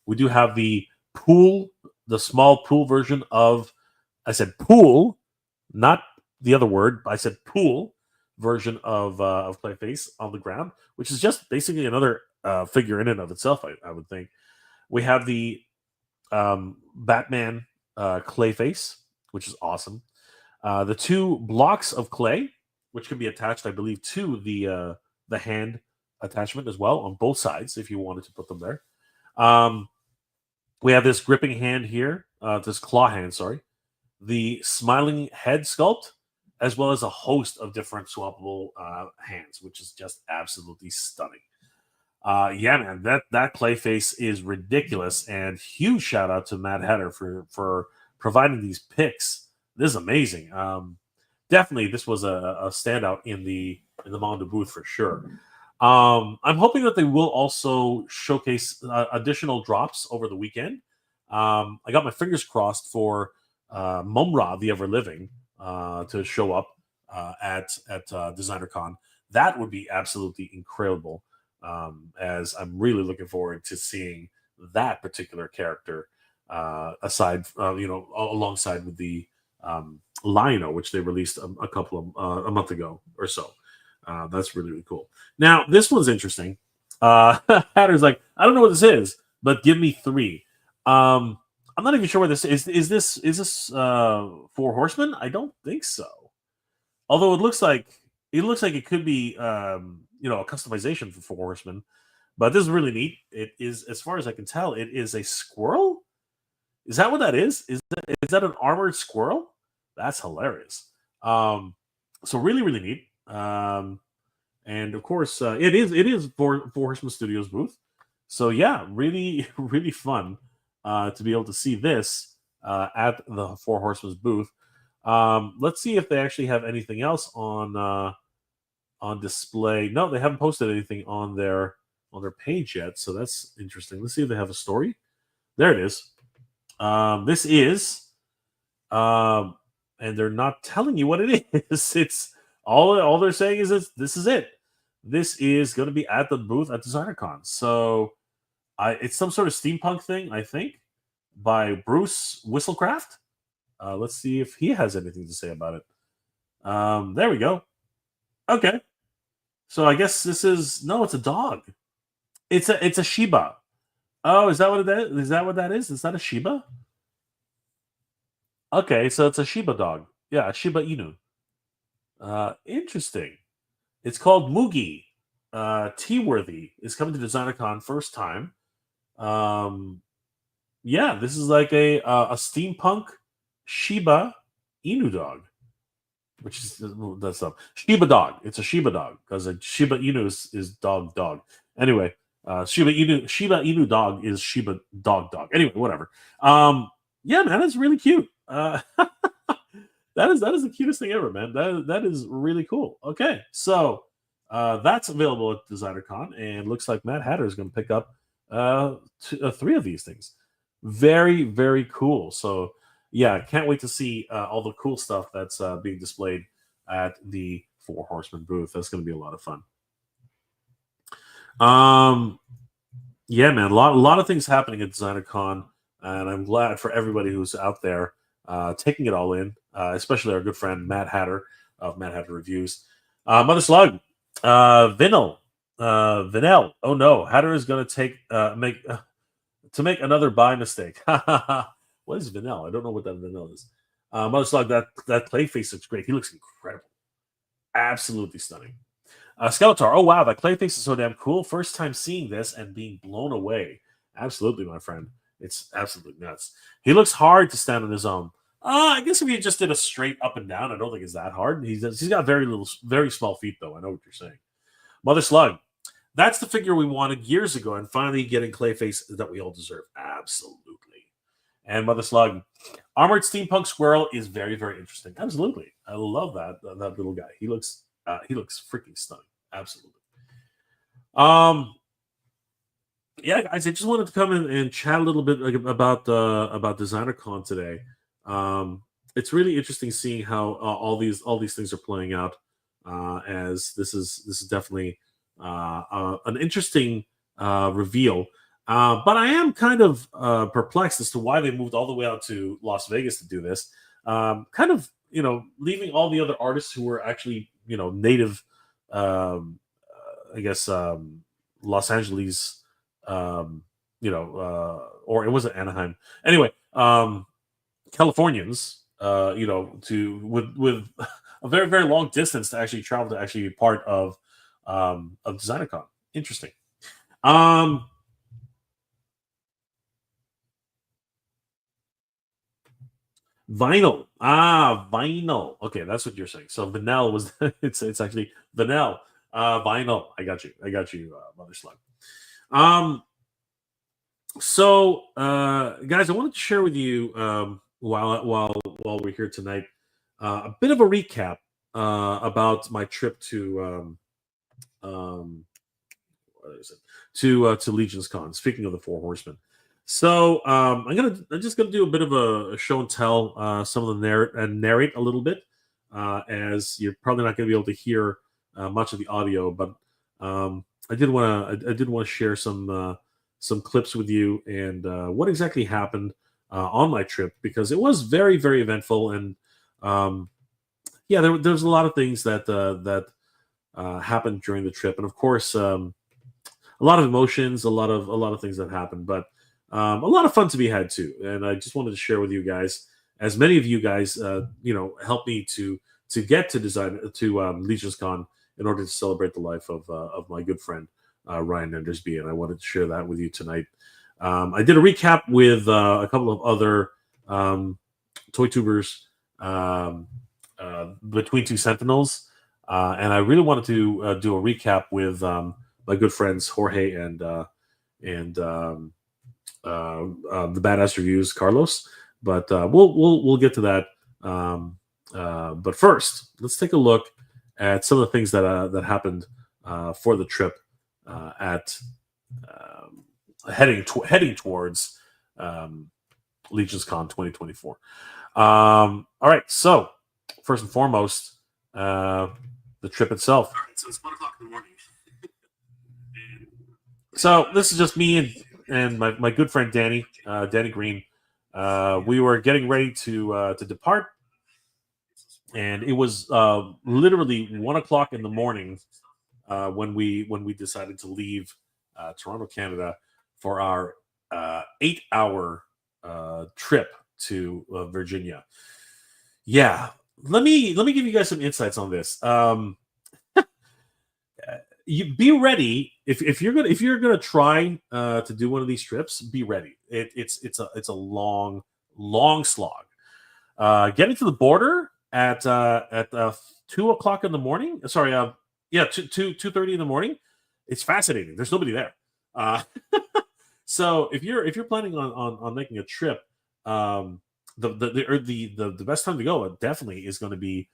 We do have the small pool version of. I said pool, not the other word. I said pool version of Clayface on the ground, which is just basically another figure in and of itself. I would think we have the Batman Clayface, which is awesome. The two blocks of clay, which can be attached, I believe, to the hand attachment as well on both sides, if you wanted to put them there. We have this gripping hand here, this claw hand, sorry, the smiling head sculpt, as well as a host of different swappable hands, which is just absolutely stunning. Yeah, man, that Clayface is ridiculous, and huge shout out to Mad Hatter for providing these picks. This is amazing. Definitely, this was a standout in the Mondo booth for sure. I'm hoping that they will also showcase additional drops over the weekend. I got my fingers crossed for Mumra, the Ever Living, to show up at DesignerCon. That would be absolutely incredible. As I'm really looking forward to seeing that particular character, alongside with the Lino, which they released a month ago or so. That's really cool. Now, this one's interesting. Hatter's like, I don't know what this is, but give me three. I'm not even sure what this is. Is this Four Horsemen? I don't think so. Although it looks like it could be a customization for Four Horsemen, but this is really neat. It is, as far as I can tell, it is a squirrel. Is that what that is? Is that an armored squirrel? That's hilarious. So really neat. And of course, it is Four Horsemen Studios booth. So yeah, really fun to be able to see this at the Four Horsemen's booth. Let's see if they actually have anything else on display. No, they haven't posted anything on their page yet, so that's interesting. Let's see if they have a story. There it is. This is, and they're not telling you what it is. It's all they're saying is this is it. This is going to be at the booth at DesignerCon. So it's some sort of steampunk thing, I think, by Bruce Whistlecraft. Let's see if he has anything to say about it. There we go. Okay. So I guess this is it's a dog. It's a Shiba. Oh, is that what it is? Is that what that is? Is that a Shiba? Okay, so it's a Shiba dog. Yeah, a Shiba Inu. Interesting. It's called Mugi. T-Worthy is coming to DesignerCon first time. Yeah, this is like a steampunk Shiba Inu dog. which is that stuff. Shiba dog. It's a Shiba dog because a Shiba Inu is dog. Anyway, Shiba Inu dog is Shiba dog. Anyway, whatever. Yeah, man, that's really cute. that is the cutest thing ever, man. That is really cool. Okay, so that's available at DesignerCon, and looks like Mad Hatter is going to pick up 3 of these things. Very, very cool. So yeah, can't wait to see all the cool stuff that's being displayed at the Four Horsemen booth. That's going to be a lot of fun. Yeah, man, a lot of things happening at DesignerCon, and I'm glad for everybody who's out there taking it all in, especially our good friend Matt Hatter of Matt Hatter Reviews. Mother Slug, Vinel. Oh no, Hatter is going to make another buy mistake. What is Vanilla? I don't know what that Vanilla is. Mother Slug, that Clayface looks great. He looks incredible. Absolutely stunning. Skeletor, oh wow, that Clayface is so damn cool. First time seeing this and being blown away. Absolutely, my friend. It's absolutely nuts. He looks hard to stand on his own. I guess if he just did a straight up and down, I don't think it's that hard. He's got very small feet, though. I know what you're saying. Mother Slug, that's the figure we wanted years ago, and finally getting Clayface that we all deserve. Absolutely. And Mother Slug, Armored Steampunk Squirrel is very, very interesting. Absolutely. I love that little guy. He looks freaking stunning. Absolutely. Yeah, guys, I just wanted to come in and chat a little bit about DesignerCon today. It's really interesting seeing how all these things are playing out. As this is definitely an interesting reveal. But I am kind of perplexed as to why they moved all the way out to Las Vegas to do this. Kind of, leaving all the other artists who were actually, native, I guess, Los Angeles, or it wasn't Anaheim. Anyway, Californians, with a very, very long distance to actually travel to actually be part of DesignerCon. Interesting. Vinyl. Vinyl. Okay, that's what you're saying. So Vanel was it's actually Vanel. Vinyl. I got you, Mother Slug. So guys, I wanted to share with you while we're here tonight a bit of a recap about my trip to what is it? To Legion's Con. Speaking of the Four Horsemen. So I'm just gonna do a bit of a show and tell, some of the narrate a little bit, as you're probably not gonna be able to hear much of the audio, but I did want to share some clips with you and what exactly happened on my trip, because it was very, very eventful, and yeah, there's a lot of things that happened during the trip, and of course a lot of emotions, a lot of things that happened, but a lot of fun to be had too. And I just wanted to share with you guys, as many of you guys, helped me to get to Legion's Con in order to celebrate the life of my good friend Ryan Endersby, and I wanted to share that with you tonight. I did a recap with a couple of other toy tubers, between two Sentinels, and I really wanted to do a recap with my good friends Jorge and the Badass Reviews, Carlos, but we'll get to that. But first, let's take a look at some of the things that happened for the trip at heading towards Legion's Con 2024. All right, so first and foremost, the trip itself. All right, so it's 1 o'clock in the morning. So this is just me and my good friend Danny Green. We were getting ready to depart, and it was literally 1 o'clock in the morning when we decided to leave Toronto, Canada, for our 8-hour trip to Virginia. Yeah, let me give you guys some insights on this. You be ready if you're gonna try to do one of these trips. Be ready. It's a long slog. Getting to the border, at 2 o'clock in the morning. Sorry, yeah, 2:30 in the morning. It's fascinating. There's nobody there. Uh, so if you're planning on making a trip, um, the best time to go definitely is going to be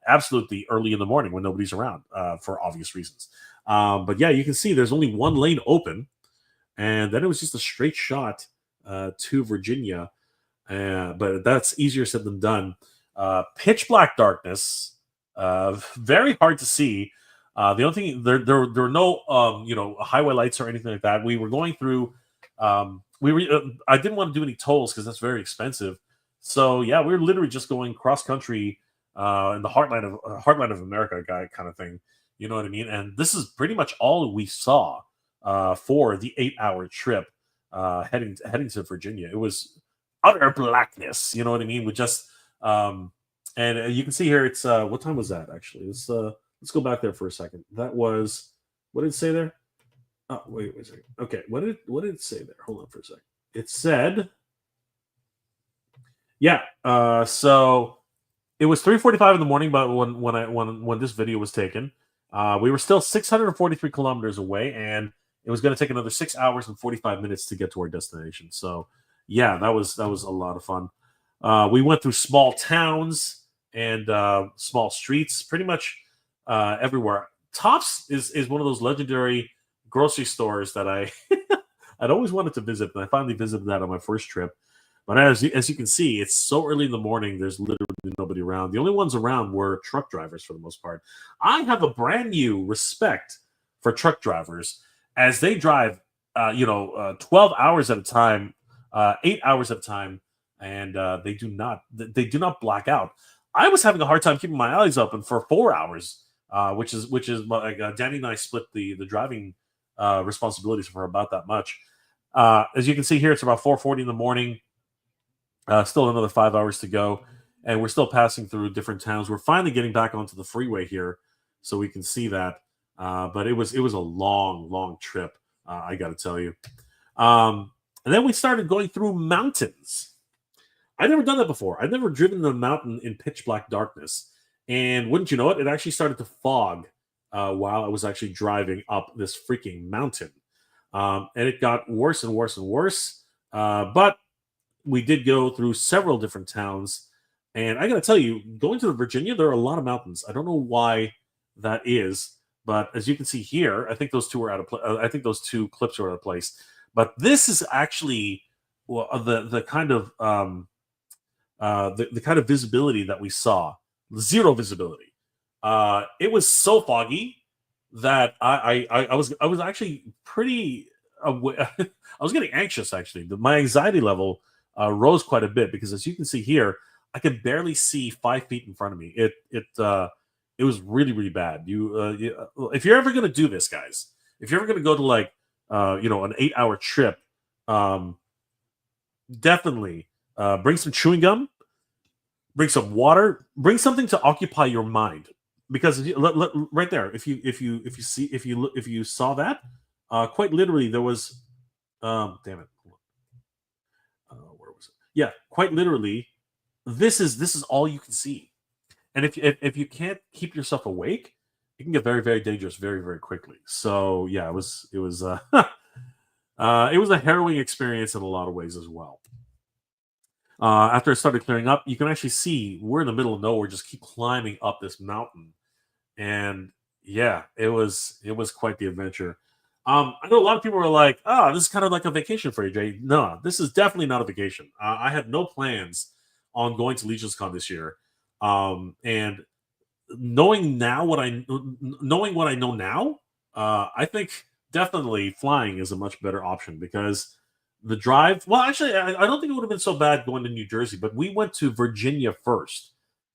absolutely early in the morning when nobody's around for obvious reasons. But yeah, you can see there's only one lane open, and then it was just a straight shot to Virginia. But that's easier said than done. Pitch black darkness, very hard to see. The only thing there were no highway lights or anything like that. We were going through. I didn't want to do any tolls because that's very expensive. So yeah, we were literally just going cross country in the heartland of America, guy kind of thing. You know what I mean? And this is pretty much all we saw for the 8-hour trip heading to Virginia. It was utter blackness. You know what I mean? With just and you can see here it's what time was that actually? Let's go back there for a second. That was what did it say there? Oh, wait a second. Okay, what did it say there? Hold on for a second. It said, yeah. So it was 3:45 in the morning, but when this video was taken, we were still 643 kilometers away, and it was going to take another 6 hours and 45 minutes to get to our destination. So yeah, that was a lot of fun. We went through small towns and small streets, pretty much everywhere. Tops is one of those legendary grocery stores that I'd always wanted to visit, and I finally visited that on my first trip. But as you can see, it's so early in the morning. There's literally nobody around. The only ones around were truck drivers for the most part. I have a brand new respect for truck drivers as they drive, 12 hours at a time, 8 hours at a time, and they do not black out. I was having a hard time keeping my eyes open for 4 hours, which is like Danny and I split the driving responsibilities for about that much. As you can see here, it's about 4:40 in the morning. Still another 5 hours to go, and we're still passing through different towns. We're finally getting back onto the freeway here, so we can see that. But it was a long trip. I got to tell you. And then we started going through mountains. I'd never done that before. I'd never driven the mountain in pitch black darkness. And wouldn't you know it, it actually started to fog while I was actually driving up this freaking mountain. And it got worse and worse and worse. But we did go through several different towns. And I got to tell you, going to Virginia, there are a lot of mountains. I don't know why that is. But as you can see here, I think those two are out of place. I think those two clips are out of place. But this is actually the kind of the kind of visibility that we saw. Zero visibility. It was so foggy that I was actually pretty. I was getting anxious. Actually, my anxiety level rose quite a bit because, as you can see here, I could barely see 5 feet in front of me. It was really bad. If you're ever going to do this, guys, if you're ever going to go to like an 8-hour trip, definitely bring some chewing gum, bring some water, bring something to occupy your mind, because right there, if you saw that, quite literally there was, damn it, where was it? Yeah, quite literally, this is all you can see. And if you can't keep yourself awake, it can get very dangerous very quickly. So yeah, it was it was a harrowing experience in a lot of ways as well. After it started clearing up, you can actually see we're in the middle of nowhere. Just keep climbing up this mountain, and yeah, it was quite the adventure. I know a lot of people were like, "Oh, this is kind of like a vacation for you, Jay." No, this is definitely not a vacation. I had no plans on going to Legion's Con this year. And knowing what I know now, I think definitely flying is a much better option, because the drive. Well, actually, I don't think it would have been so bad going to New Jersey, but we went to Virginia first,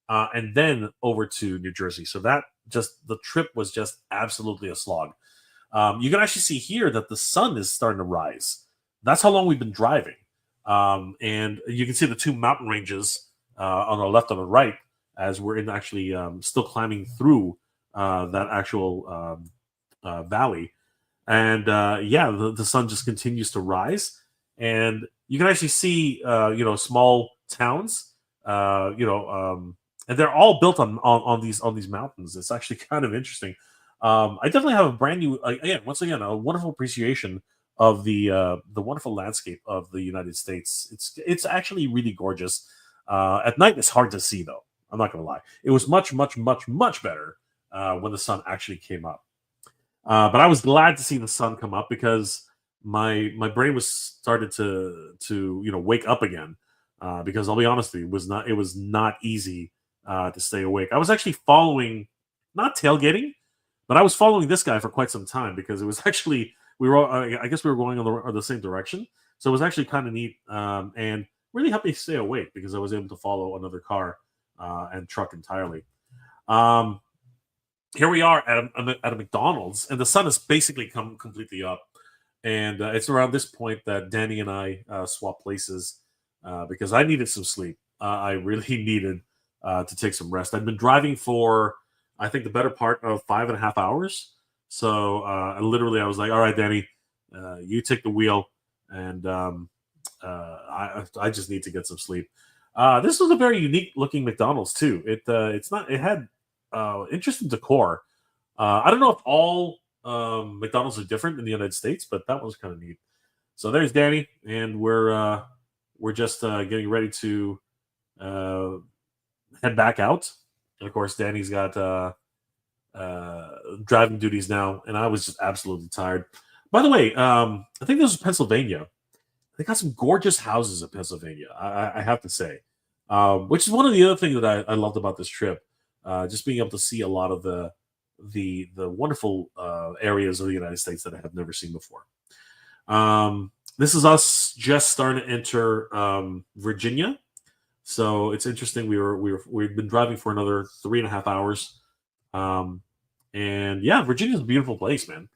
and then over to New Jersey. So that the trip was just absolutely a slog. You can actually see here that the sun is starting to rise. That's how long we've been driving, and you can see the two mountain ranges on the left and the right, as we're in actually still climbing through that actual valley. And yeah, the sun just continues to rise, and you can actually see small towns, and they're all built on these mountains. It's actually kind of interesting. I definitely have a brand new, once again, a wonderful appreciation of the wonderful landscape of the United States. It's actually really gorgeous. At night, it's hard to see though. I'm not going to lie. It was much, much, much, much better when the sun actually came up. But I was glad to see the sun come up because my brain was started to wake up again. Because I'll be honest with you, it was not easy to stay awake. I was actually following, not tailgating, but I was following this guy for quite some time because it was actually I guess we were going on the same direction, so it was actually kind of neat and really helped me stay awake because I was able to follow another car and truck entirely. Here we are at a McDonald's, and the sun has basically come completely up. And it's around this point that Danny and I swap places because I needed some sleep. I really needed to take some rest. I'd been driving for, I think, the better part of 5.5 hours. So I was like, all right, Danny, you take the wheel, and I just need to get some sleep. This was a very unique looking McDonald's too. It had interesting decor. I don't know if all McDonald's are different in the United States, but that was kind of neat. So there's Danny, and we're just getting ready to head back out. And of course, Danny's got driving duties now, and I was just absolutely tired. By the way, I think this is Pennsylvania. They got some gorgeous houses in Pennsylvania, I have to say, which is one of the other things that I loved about this trip. Just being able to see a lot of the wonderful areas of the United States that I have never seen before. This is us just starting to enter Virginia, so it's interesting. We've been driving for another 3.5 hours, and yeah, Virginia's a beautiful place, man.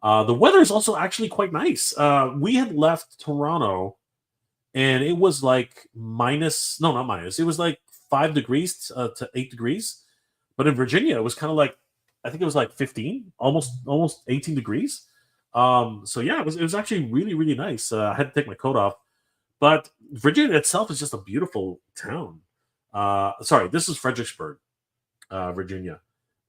The weather is also actually quite nice. We had left Toronto, and it was like minus, no, not minus. It was like 5 degrees to 8 degrees. But in Virginia, it was kind of like, I think it was like 15, almost 18 degrees. So yeah, it was actually really, really nice. I had to take my coat off, but Virginia itself is just a beautiful town. Sorry, this is Fredericksburg, Virginia,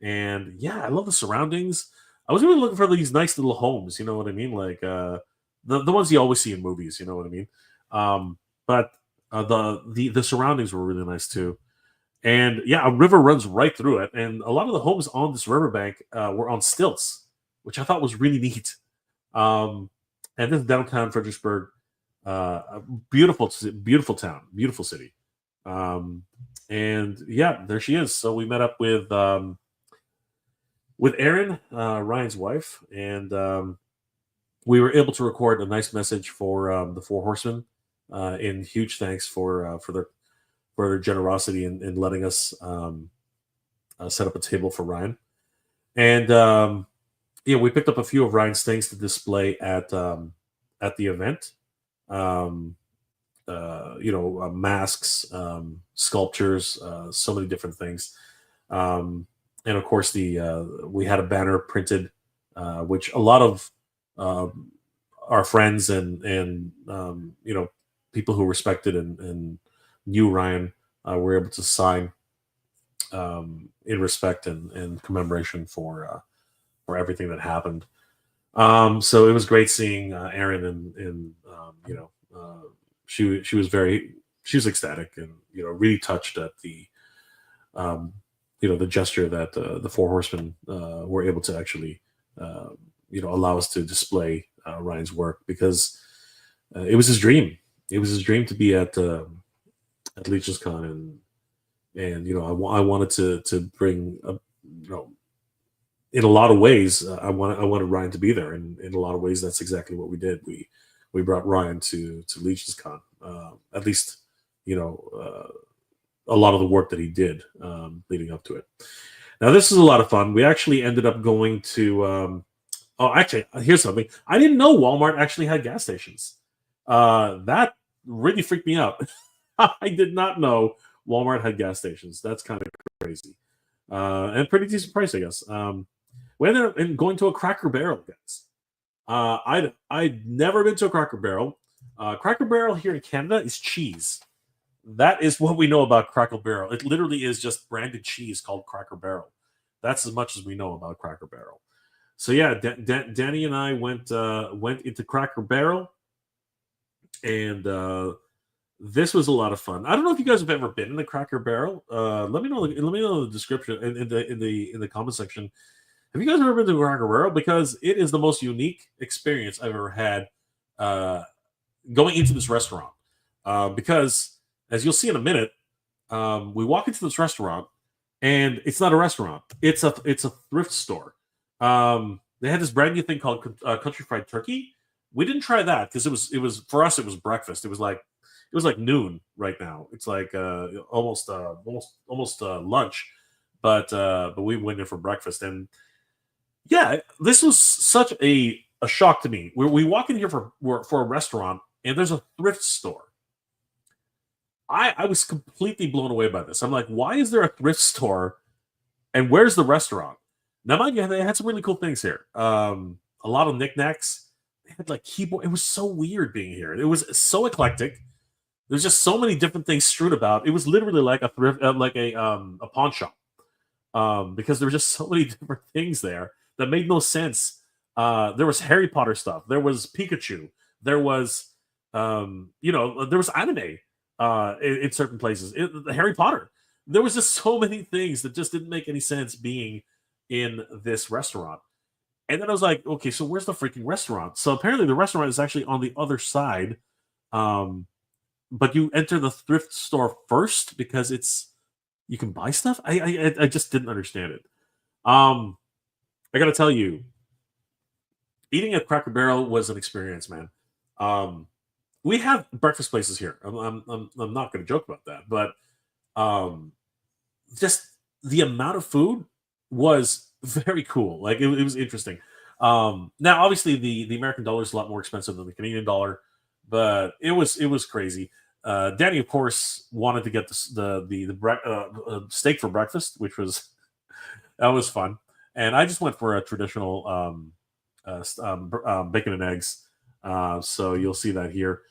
and yeah, I love the surroundings. I was really looking for these nice little homes. You know what I mean? Like the ones you always see in movies. You know what I mean? But the surroundings were really nice too. And yeah, a river runs right through it, and a lot of the homes on this riverbank were on stilts, which I thought was really neat. And this is downtown Fredericksburg, a beautiful town, beautiful city. And yeah, there she is. So we met up with Erin, Ryan's wife, and we were able to record a nice message for the Four Horsemen. And huge thanks for their generosity in letting us set up a table for Ryan. And we picked up a few of Ryan's things to display at the event. Masks, sculptures, so many different things. And of course, we had a banner printed, which a lot of our friends and people who respected and knew Ryan were able to sign in respect and commemoration for everything that happened. So it was great seeing Erin, and she was ecstatic and really touched at the the gesture that the Four Horsemen were able to actually allow us to display Ryan's work, because it was his dream. It was his dream to be at Legions Con, and I wanted to bring in a lot of ways, I wanted Ryan to be there, and in a lot of ways, that's exactly what we did. We brought Ryan to Legions Con, at least a lot of the work that he did leading up to it. Now, this is a lot of fun. We actually ended up going to. Here's something. I didn't know Walmart actually had gas stations. That really freaked me out. I did not know Walmart had gas stations. That's kind of crazy. And pretty decent price, I guess. We ended up going to a Cracker Barrel, guys. I'd never been to a Cracker Barrel. Cracker Barrel here in Canada is cheese. That is what we know about Cracker Barrel. It literally is just branded cheese called Cracker Barrel. That's as much as we know about Cracker Barrel. So yeah, Danny and I went into Cracker Barrel, and this was a lot of fun. I don't know if you guys have ever been in the Cracker Barrel. Let me know. Let me know in the description in the comment section. Have you guys ever been to Cracker Barrel? Because it is the most unique experience I've ever had going into this restaurant. Because as you'll see in a minute, we walk into this restaurant, and it's not a restaurant. It's a thrift store. They had this brand new thing called Country Fried Turkey. We didn't try that because it was for us. It was breakfast. It was like noon right now. It's like almost lunch, but we went in for breakfast, and yeah, this was such a shock to me. We walk in here for a restaurant, and there's a thrift store. I was completely blown away by this. I'm like, why is there a thrift store, and where's the restaurant? Now, mind you, they had some really cool things here. A lot of knickknacks. They had like keyboard. It was so weird being here. It was so eclectic. There's just so many different things strewn about. It was literally like a thrift, like a pawn shop, because there were just so many different things there that made no sense. There was Harry Potter stuff. There was Pikachu. There was, there was anime in certain places. Harry Potter. There was just so many things that just didn't make any sense being in this restaurant. And then I was like, okay, so where's the freaking restaurant? So apparently the restaurant is actually on the other side. But you enter the thrift store first because you can buy stuff. I just didn't understand it. I gotta tell you, eating at Cracker Barrel was an experience, man. We have breakfast places here. I'm not gonna joke about that, but just the amount of food was very cool. Like it was interesting. Now, obviously, the American dollar is a lot more expensive than the Canadian dollar, but it was crazy. Danny, of course, wanted to get the steak for breakfast, which was that was fun, and I just went for a traditional bacon and eggs. So you'll see that here.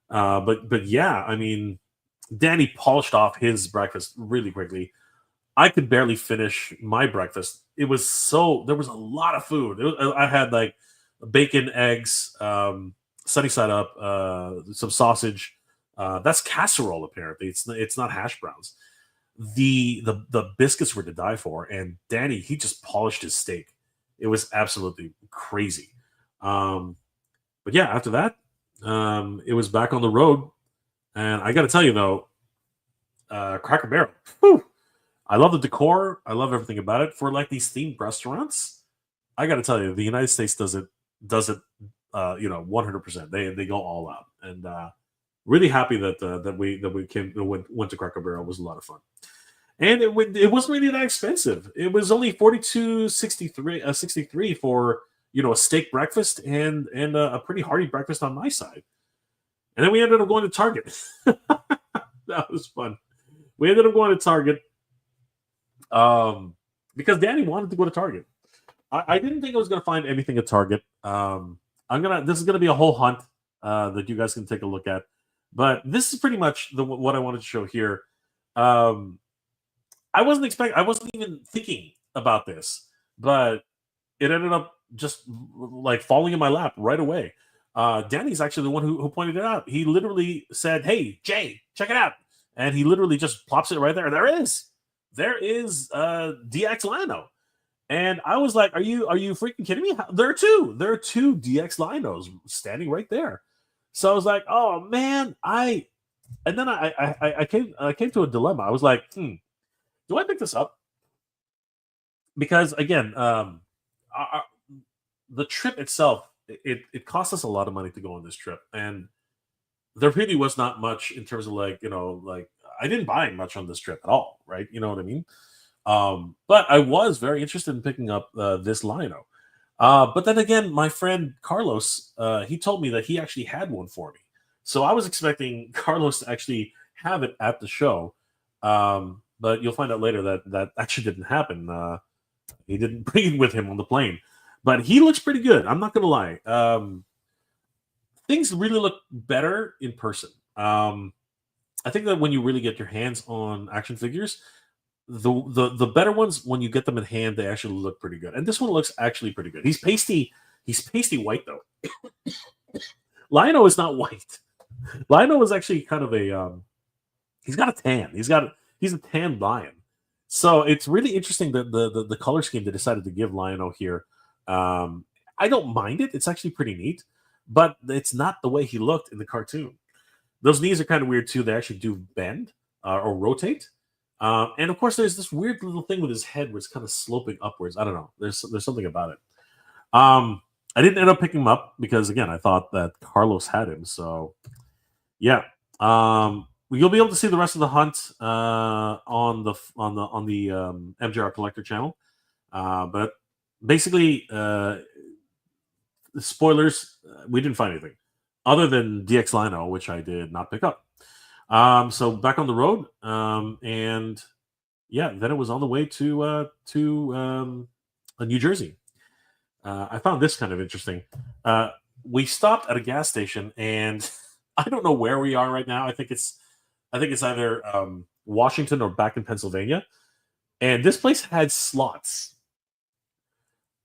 But yeah, I mean, Danny polished off his breakfast really quickly. I could barely finish my breakfast. There was a lot of food. I had like bacon, eggs, sunny side up, some sausage. That's casserole apparently. It's not hash browns. The biscuits were to die for, and Danny, he just polished his steak. It was absolutely crazy. But yeah, after that, it was back on the road, and I got to tell you though, Cracker Barrel. Whew, I love the decor. I love everything about it. For like these themed restaurants, I got to tell you, the United States does it 100%. They go all out, and really happy that we went to Cracker Barrel. It was a lot of fun, and it wasn't really that expensive. It was only $42.63 for a steak breakfast and a pretty hearty breakfast on my side. And then we ended up going to Target. That was fun. We ended up going to Target because Danny wanted to go to Target. I didn't think I was going to find anything at Target. This is gonna be a whole hunt that you guys can take a look at. But this is pretty much what I wanted to show here. I wasn't even thinking about this, but it ended up just like falling in my lap right away. Danny's actually the one who pointed it out. He literally said, "Hey, Jay, check it out," and he literally just plops it right there. There is DX Lino. And I was like, "Are you freaking kidding me? There are two DX Linos standing right there." So I was like, "Oh man, I came to a dilemma. I was like, do I pick this up?" Because again, the trip itself, it cost us a lot of money to go on this trip, and there really was not much in terms of like I didn't buy much on this trip at all, right? You know what I mean? But I was very interested in picking up this Lino. But then again, my friend Carlos, he told me that he actually had one for me. So I was expecting Carlos to actually have it at the show. But you'll find out later that actually didn't happen. He didn't bring it with him on the plane. But he looks pretty good. I'm not going to lie. Things really look better in person. I think that when you really get your hands on action figures, the better ones, when you get them in hand, they actually look pretty good. And this one looks actually pretty good. He's pasty white though. Lionel is not white. Lionel is actually kind of a he's got a tan. He's a tan lion. So it's really interesting that the color scheme they decided to give Lionel here. Um, I don't mind it. It's actually pretty neat, but it's not the way he looked in the cartoon. Those knees are kind of weird too. They actually do bend or rotate. And of course, there's this weird little thing with his head where it's kind of sloping upwards. I don't know. There's something about it. I didn't end up picking him up because again, I thought that Carlos had him. So yeah, you'll be able to see the rest of the hunt on the MJR Collector channel. But basically, spoilers, we didn't find anything other than DX Lino, which I did not pick up. So back on the road, and yeah, then it was on the way to New Jersey. I found this kind of interesting. We stopped at a gas station, and I don't know where we are right now. I think it's either Washington or back in Pennsylvania. And this place had slots.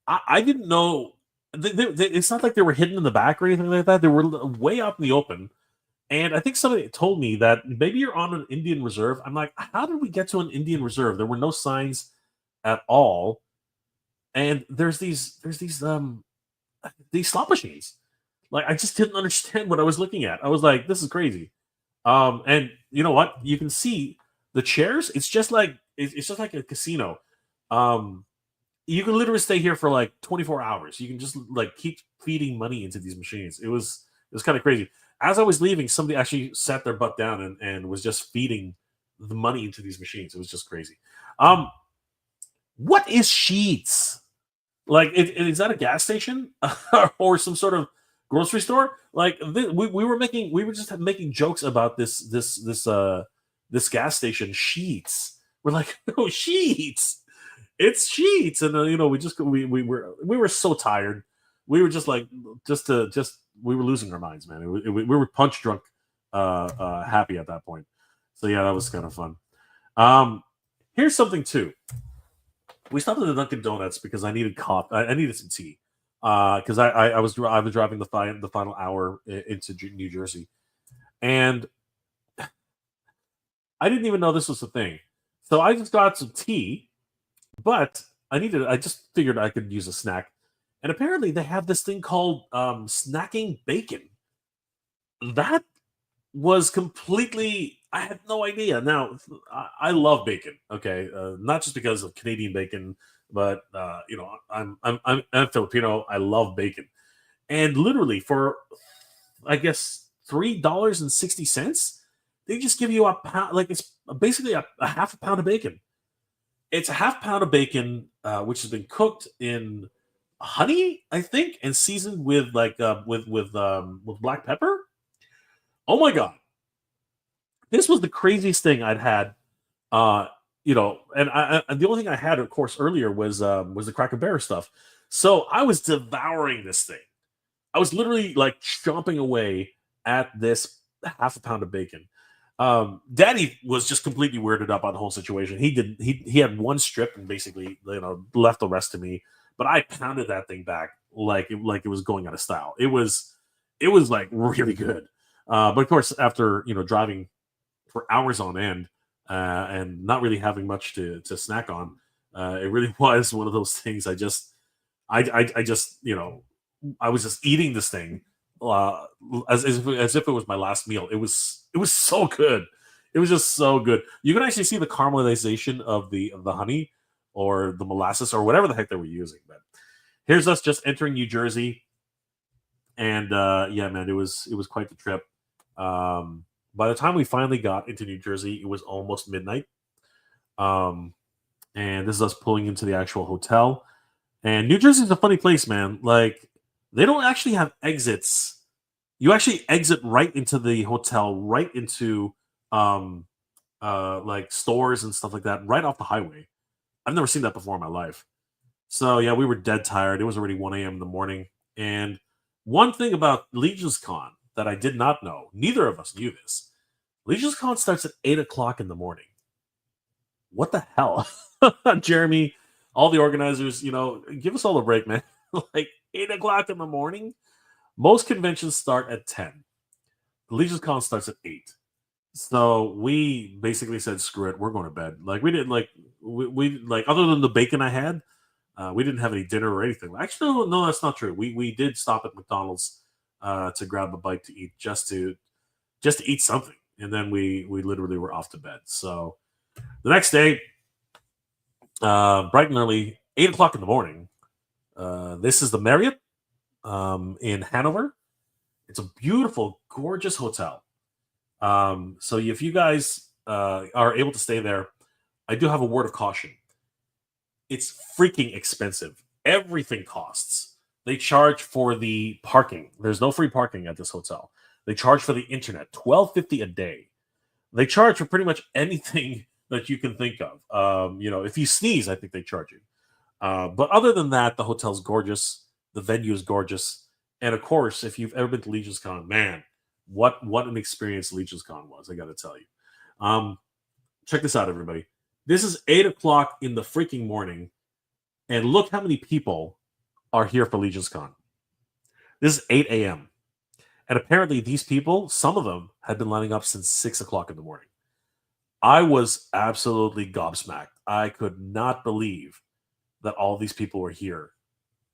I didn't know. It's not like they were hidden in the back or anything like that. They were way out in the open. And I think somebody told me that maybe you're on an Indian reserve. I'm like, how did we get to an Indian reserve? There were no signs at all. And there's these slot machines. Like, I just didn't understand what I was looking at. I was like, this is crazy. And you know what? You can see the chairs. It's just like a casino. You can literally stay here for like 24 hours. You can just like keep feeding money into these machines. It was kind of crazy. As I was leaving, somebody actually sat their butt down and was just feeding the money into these machines. It was just crazy. What is Sheets? Like, is that a gas station or some sort of grocery store? Like, we were just making jokes about this gas station, Sheets. We're like, no, Sheets. It's Sheets, and we were so tired. We were just like we were losing our minds, man. We were punch drunk, happy at that point. So yeah, that was kind of fun. Here's something too. We stopped at the Dunkin' Donuts because I needed coffee. I needed some tea because I was driving the final hour into New Jersey, and I didn't even know this was a thing. So I just got some tea, but I just figured I could use a snack. And apparently they have this thing called snacking bacon. That was completely, I had no idea. Now, I love bacon, okay? Not just because of Canadian bacon, but I'm Filipino. I love bacon. And literally for, I guess, $3.60, they just give you a pound, like it's basically a half a pound of bacon. It's a half pound of bacon, which has been cooked in honey, I think, and seasoned with like with black pepper. Oh my god, this was the craziest thing I'd had. And the only thing I had, of course, earlier was the Cracker Barrel stuff. So I was devouring this thing. I was literally like chomping away at this half a pound of bacon. Daddy was just completely weirded up on the whole situation. He had one strip and basically left the rest to me. But I pounded that thing back like it was going out of style. It was like really good. But of course, after driving for hours on end and not really having much to snack on, it really was one of those things. I was just eating this thing as if it was my last meal. It was so good. It was just so good. You can actually see the caramelization of the honey or the molasses or whatever the heck they were using. But here's us just entering New Jersey, and yeah, man, it was quite the trip. By the time we finally got into New Jersey, it was almost midnight. And this is us pulling into the actual hotel. And New Jersey is a funny place, man. Like, they don't actually have exits. You actually exit right into the hotel, right into like stores and stuff like that, right off the highway. I've never seen that before in my life. So yeah, we were dead tired. It was already 1 a.m. in the morning. And one thing about Legion's Con that I did not know, neither of us knew this. Legion's Con starts at 8 o'clock in the morning. What the hell? Jeremy, all the organizers, give us all a break, man. Like 8 o'clock in the morning? Most conventions start at 10. The Legion's Con starts at 8. So we basically said, screw it, we're going to bed. Like we didn't we like other than the bacon I had, we didn't have any dinner or anything. Actually, no, that's not true. We did stop at McDonald's to grab a bite to eat just to eat something, and then we literally were off to bed. So the next day, bright and early, 8 o'clock in the morning. This is the Marriott in Hanover. It's a beautiful, gorgeous hotel. So if you guys are able to stay there, I do have a word of caution. It's freaking expensive. Everything costs. They charge for the parking. There's no free parking at this hotel. They charge for the internet, $12.50 a day. They charge for pretty much anything that you can think of. If you sneeze, I think they charge you. But other than that, the hotel's gorgeous. The venue is gorgeous. And of course, if you've ever been to Legion's Con, man, what an experience Legion's Con was, I got to tell you. Check this out, everybody. This is 8 o'clock in the freaking morning, and look how many people are here for Legion's Con. This is 8 a.m. And apparently these people, some of them, had been lining up since 6 o'clock in the morning. I was absolutely gobsmacked. I could not believe that all these people were here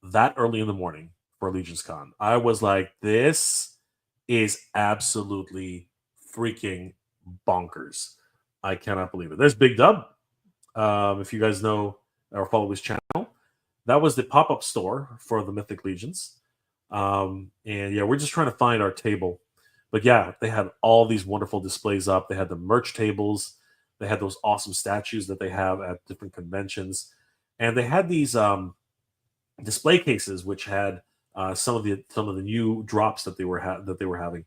that early in the morning for Legion's Con. I was like, this is absolutely freaking bonkers. I cannot believe it. There's Big Dub. If you guys know or follow his channel, that was the pop-up store for the Mythic Legions. And yeah, we're just trying to find our table. But yeah, they had all these wonderful displays up. They had the merch tables. They had those awesome statues that they have at different conventions. And they had these display cases which had some of the new drops that they were having.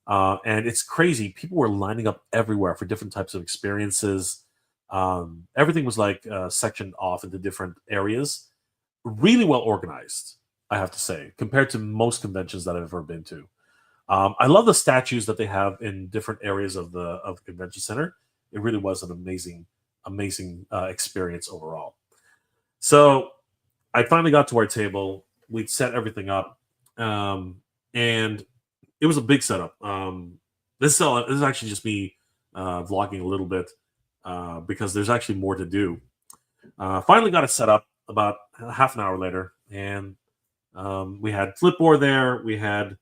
And it's crazy. People were lining up everywhere for different types of experiences. Everything was like sectioned off into different areas. Really well organized, I have to say, compared to most conventions that I've ever been to. I love the statues that they have in different areas of the convention center. It really was an amazing experience overall. So I finally got to our table. We'd set everything up, and it was a big setup. This is actually just me vlogging a little bit because there's actually more to do. Finally got it set up about half an hour later, and we had Flipboard there. We had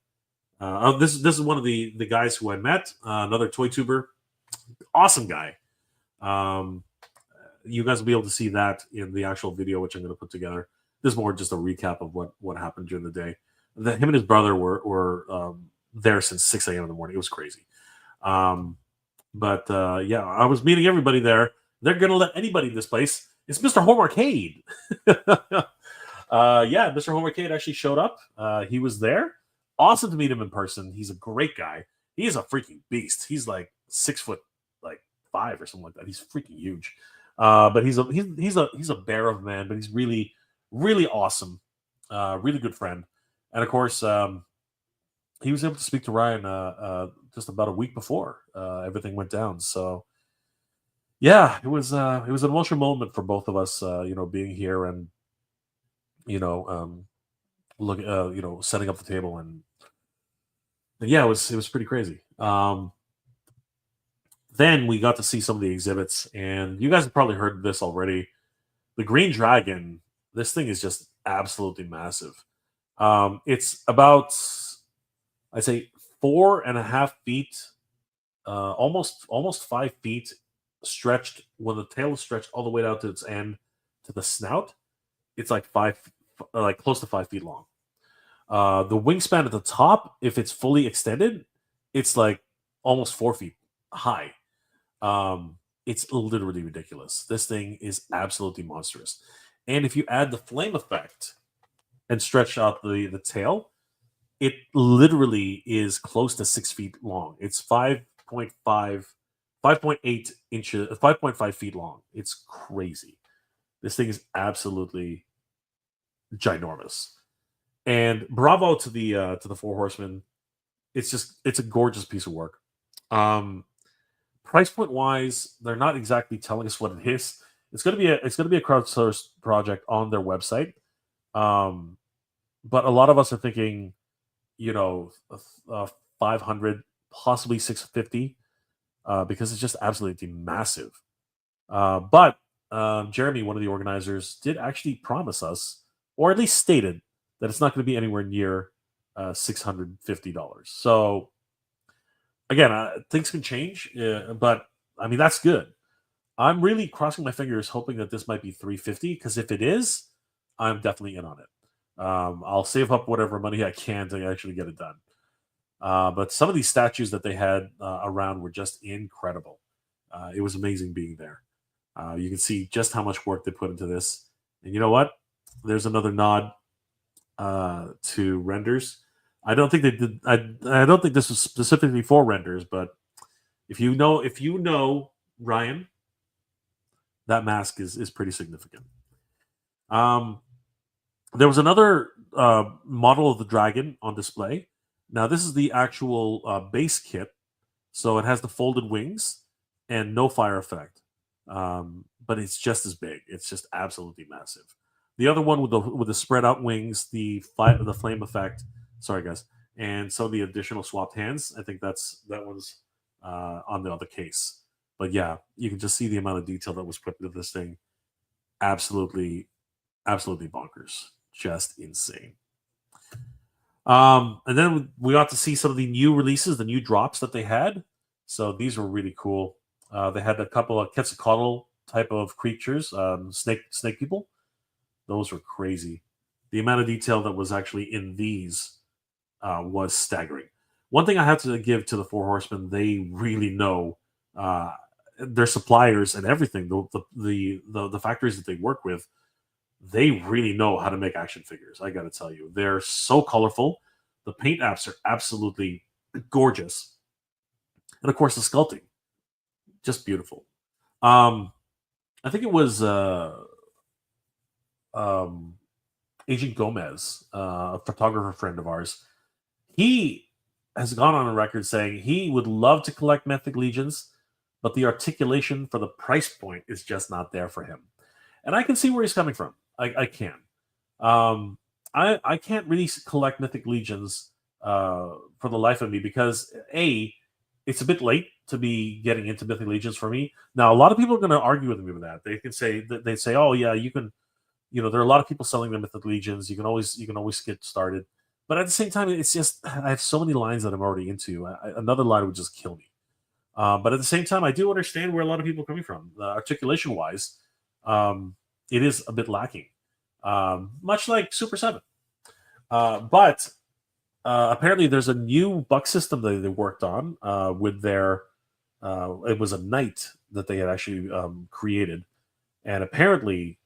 this is one of the guys who I met, another toy tuber, awesome guy. You guys will be able to see that in the actual video, which I'm going to put together. This is more just a recap of what happened during the day. Him and his brother were there since 6 a.m. in the morning. It was crazy. But yeah, I was meeting everybody there. They're going to let anybody in this place. It's Mr. Home Arcade. Yeah, Mr. Home Arcade actually showed up. He was there. Awesome to meet him in person. He's a great guy. He is a freaking beast. He's like 6'5" or something like that. He's freaking huge. But he's a bear of a man. But he's really, really awesome. Really good friend. And of course, he was able to speak to Ryan just about a week before everything went down. So yeah, it was an emotional moment for both of us. Being here and setting up the table and yeah, it was pretty crazy. Then we got to see some of the exhibits, and you guys have probably heard this already. The Green Dragon, this thing is just absolutely massive. It's about, I'd say, 4.5 feet, almost 5 feet stretched. When the tail is stretched all the way down to its end to the snout, it's like close to 5 feet long. The wingspan at the top, if it's fully extended, it's like almost 4 feet high. It's literally ridiculous. This thing is absolutely monstrous. And if you add the flame effect and stretch out the tail, it literally is close to 6 feet long. It's 5.8 inches, 5.5 feet long. It's crazy. This thing is absolutely ginormous. And bravo to the Four Horsemen. It's a gorgeous piece of work. price point wise, they're not exactly telling us what it is. It's going to be a crowdsourced project on their website. But a lot of us are thinking, you know, 500, possibly 650, because it's just absolutely massive. But Jeremy, one of the organizers, did actually promise us, or at least stated, that it's not going to be anywhere near $650. So again, things can change, but I mean that's good. I'm really crossing my fingers, hoping that this might be 350. Because if it is, I'm definitely in on it. I'll save up whatever money I can to actually get it done. But some of these statues that they had around were just incredible. It was amazing being there. You can see just how much work they put into this. And you know what? There's another nod to renders. I don't think they did. I don't think this was specifically for renders, but if you know Ryan, that mask is pretty significant. There was another model of the dragon on display. Now this is the actual base kit, so it has the folded wings and no fire effect, but it's just as big. It's just absolutely massive. The other one with the spread out wings, the flame effect. Sorry, guys, and some of the additional swapped hands. I think that one's on the other case. But yeah, you can just see the amount of detail that was put into this thing. Absolutely, absolutely bonkers. Just insane. And then we got to see some of the new releases, the new drops that they had. So these were really cool. They had a couple of Quetzalcoatl type of creatures, snake people. Those were crazy. The amount of detail that was actually in these was staggering. One thing I have to give to the Four Horsemen, they really know their suppliers and everything. The factories that they work with, they really know how to make action figures. I got to tell you, they're so colorful. The paint apps are absolutely gorgeous, and of course the sculpting, just beautiful. I think it was Agent Gomez, a photographer friend of ours. He has gone on a record saying he would love to collect Mythic Legions, but the articulation for the price point is just not there for him. And I can see where he's coming from. I can. I can't really collect Mythic Legions for the life of me because it's a bit late to be getting into Mythic Legions for me. Now, a lot of people are going to argue with me with that. They can say they say, "Oh yeah, you can." You know, there are a lot of people selling the Mythic Legions. You can always get started. But at the same time, it's just I have so many lines that I'm already into. Another line would just kill me. But at the same time, I do understand where a lot of people are coming from. Articulation wise, it is a bit lacking, much like Super 7. But apparently, there's a new buck system that they worked on with their. It was a knight that they had actually created, and apparently,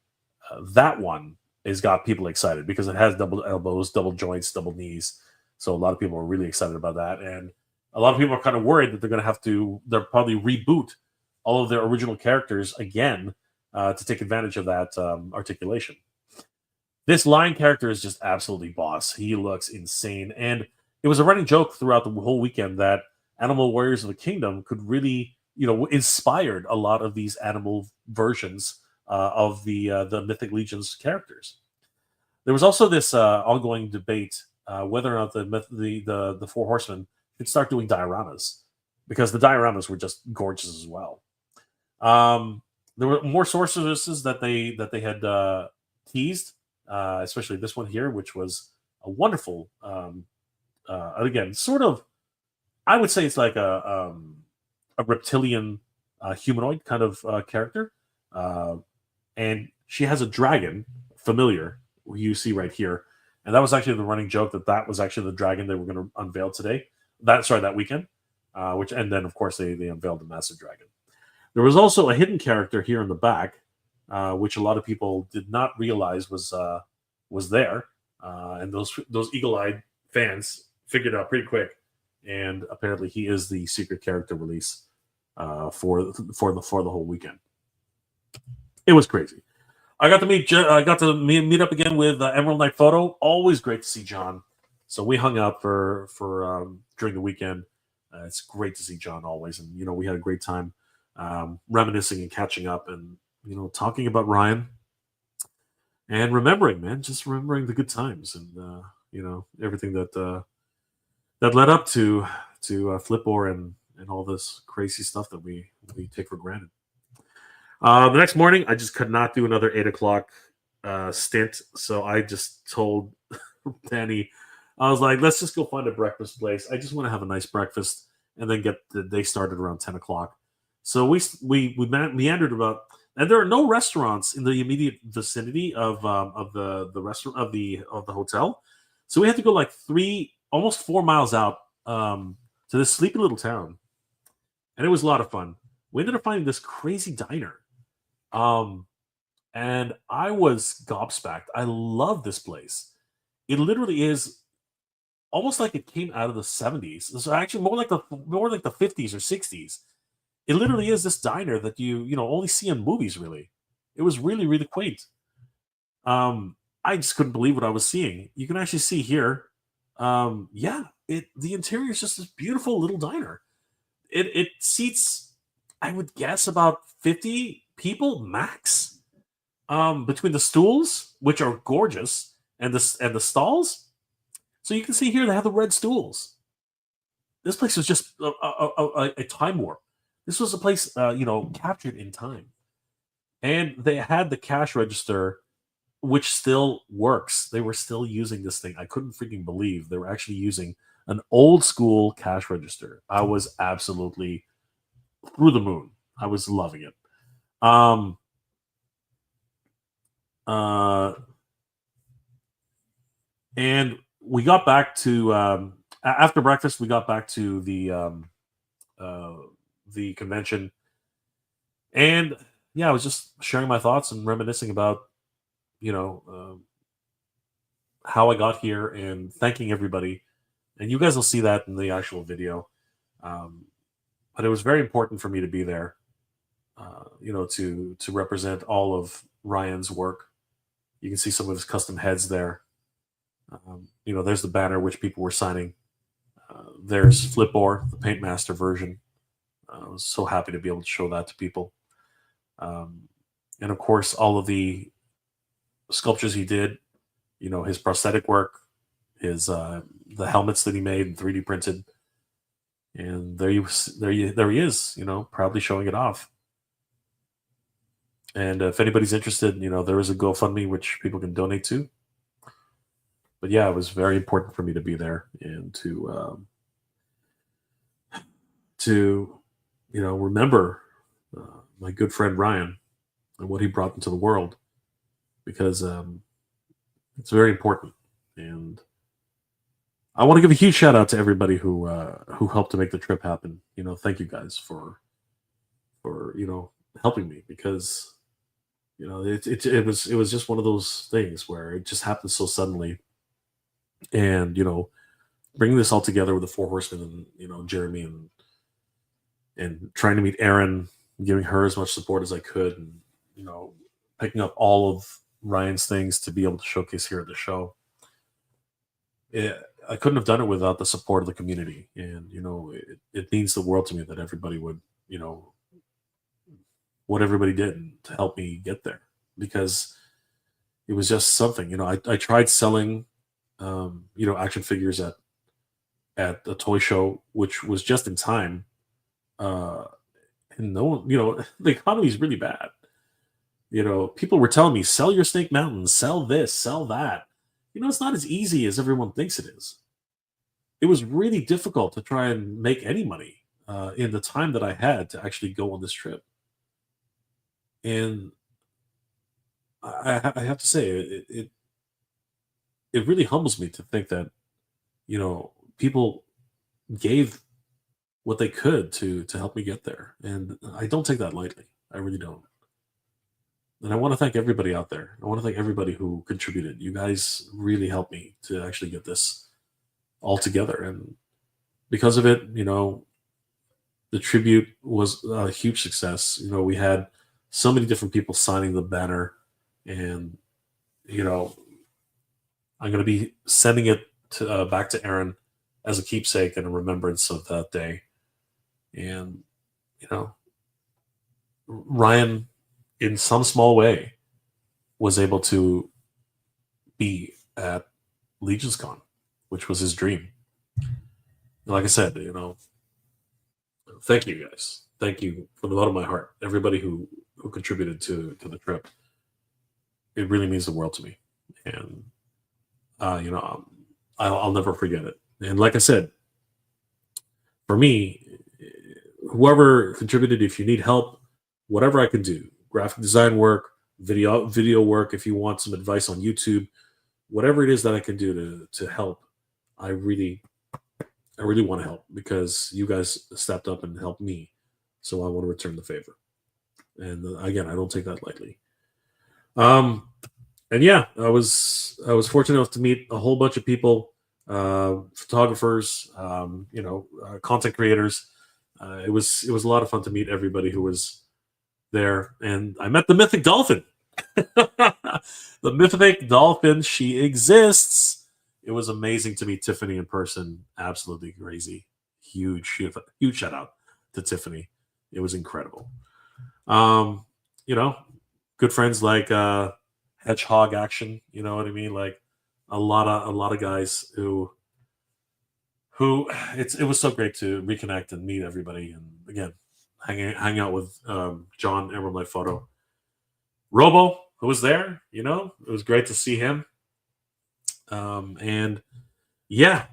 that one has got people excited because it has double elbows, double joints, double knees. So a lot of people are really excited about that, and a lot of people are kind of worried that they're going to have to. They'll probably reboot all of their original characters again to take advantage of that articulation. This lion character is just absolutely boss. He looks insane. And it was a running joke throughout the whole weekend that Animal Warriors of the Kingdom could really, inspired a lot of these animal versions of the Mythic Legions characters. There was also this ongoing debate whether or not the Four Horsemen could start doing dioramas, because the dioramas were just gorgeous as well. There were more sorceresses that they had teased, especially this one here, which was a wonderful, again, sort of, I would say it's like a reptilian humanoid kind of character, and she has a dragon familiar you see right here, and that was actually the running joke that was actually the dragon they were going to unveil today. That weekend, and then of course they unveiled the massive dragon. There was also a hidden character here in the back, which a lot of people did not realize was there, and those eagle-eyed fans figured it out pretty quick. And apparently, he is the secret character release for the whole weekend. It was crazy. I got to meet up again with Emerald Knight Photo. Always great to see John. So we hung out for during the weekend, It's great to see John always, and we had a great time reminiscing and catching up, and talking about Ryan and remembering, man, just remembering the good times, and everything that led up to Flipboard and all this crazy stuff that we take for granted. The next morning, I just could not do another 8 o'clock stint, so I just told Danny, I was like, let's just go find a breakfast place. I just want to have a nice breakfast and then get the day started around 10 o'clock. So we meandered about, and there are no restaurants in the immediate vicinity of the restaurant of the hotel, so we had to go like almost 4 miles out to this sleepy little town, and it was a lot of fun. We ended up finding this crazy diner, and I was gobsmacked. I love this place. It literally is almost like it came out of the 70s. So actually more like the 50s or 60s. It literally is this diner that you only see in movies, really. It was really, really quaint. I just couldn't believe what I was seeing. You can actually see here. Yeah, the interior is just this beautiful little diner. It seats, I would guess, about 50 people max. Between the stools, which are gorgeous, and the stalls. So you can see here they have the red stools. This place was just a time warp. This was a place, captured in time. And they had the cash register, which still works. They were still using this thing. I couldn't freaking believe they were actually using an old school cash register. I was absolutely through the moon. I was loving it. And we got back to after breakfast. We got back to the convention, and yeah, I was just sharing my thoughts and reminiscing about you know how I got here and thanking everybody. And you guys will see that in the actual video. But it was very important for me to be there, to represent all of Ryan's work. You can see some of his custom heads there. There's the banner which people were signing. There's Flipboard, the Paint Master version. I was so happy to be able to show that to people. And of course, all of the sculptures he did, his prosthetic work, his the helmets that he made and 3D printed. And there he is, proudly showing it off. And if anybody's interested, there is a GoFundMe which people can donate to. But yeah, it was very important for me to be there and to remember my good friend Ryan and what he brought into the world, because it's very important. And I want to give a huge shout out to everybody who helped to make the trip happen. Thank you guys for helping me, because it was just one of those things where it just happened so suddenly. And bringing this all together with the Four Horsemen and Jeremy and trying to meet Erin, giving her as much support as I could, and picking up all of Ryan's things to be able to showcase here at the show. I couldn't have done it without the support of the community, and it means the world to me that everybody would what everybody did to help me get there, because it was just something. I tried selling action figures at a toy show, which was just in time. And no one, the economy is really bad. People were telling me, sell your Snake Mountain, sell this, sell that. It's not as easy as everyone thinks it is. It was really difficult to try and make any money in the time that I had to actually go on this trip. And I have to say, it really humbles me to think that people gave what they could to help me get there, and I don't take that lightly. I really don't. And I want to thank everybody out there. I want to thank everybody who contributed. You guys really helped me to actually get this all together, and because of it, the tribute was a huge success. We had so many different people signing the banner, and I'm going to be sending it back to Erin as a keepsake and a remembrance of that day. And, you know, Ryan, in some small way, was able to be at Legion's Con, which was his dream. Like I said, thank you guys. Thank you from the bottom of my heart. Everybody who contributed to the trip. It really means the world to me. And, I'll never forget it. And like I said, for me, whoever contributed, if you need help, whatever I can do, graphic design work, video work, if you want some advice on YouTube, whatever it is that I can do to help, I really want to help, because you guys stepped up and helped me. So I want to return the favor. And again, I don't take that lightly. And yeah, I was fortunate enough to meet a whole bunch of people, photographers, content creators. It was a lot of fun to meet everybody who was there, and I met the mythic dolphin. The mythic dolphin, she exists. It was amazing to meet Tiffany in person. Absolutely crazy. Huge shout out to Tiffany. It was incredible. Good friends like Hedgehog Action. You know what I mean? Like a lot of guys who it was so great to reconnect and meet everybody, and again hang out with John Emerald Light Photo. Robo, who was there, it was great to see him. And yeah,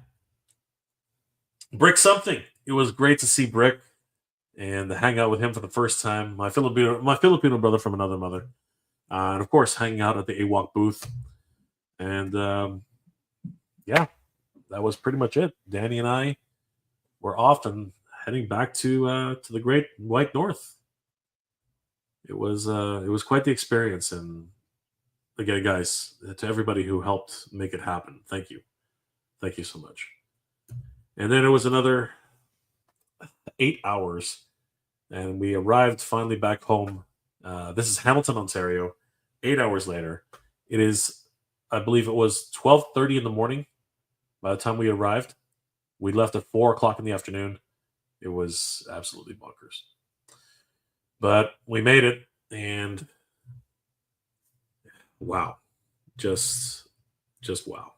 Brick something. It was great to see Brick and to hang out with him for the first time. My Filipino brother from another mother, and of course hanging out at the AWOC booth. And yeah, that was pretty much it. Danny and I were off and heading back to the Great White North. It was quite the experience, and again, guys, to everybody who helped make it happen, thank you so much. And then it was another 8 hours, and we arrived finally back home. This is Hamilton, Ontario. 8 hours later, it is, I believe it was 12:30 in the morning. By the time we arrived, we left at 4 o'clock in the afternoon. It was absolutely bonkers. But we made it, and wow. Just wow.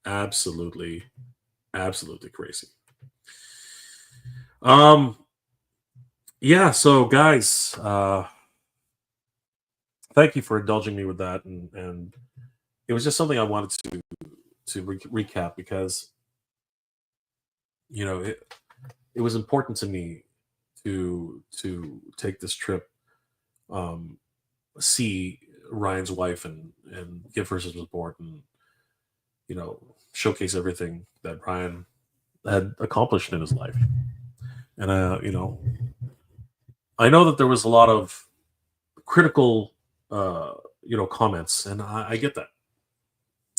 Absolutely crazy. Yeah, so guys, thank you for indulging me with that, and it was just something I wanted to recap, because it was important to me to take this trip, see Ryan's wife and give her some support, and showcase everything that Ryan had accomplished in his life. And I know that there was a lot of critical comments, and I get that.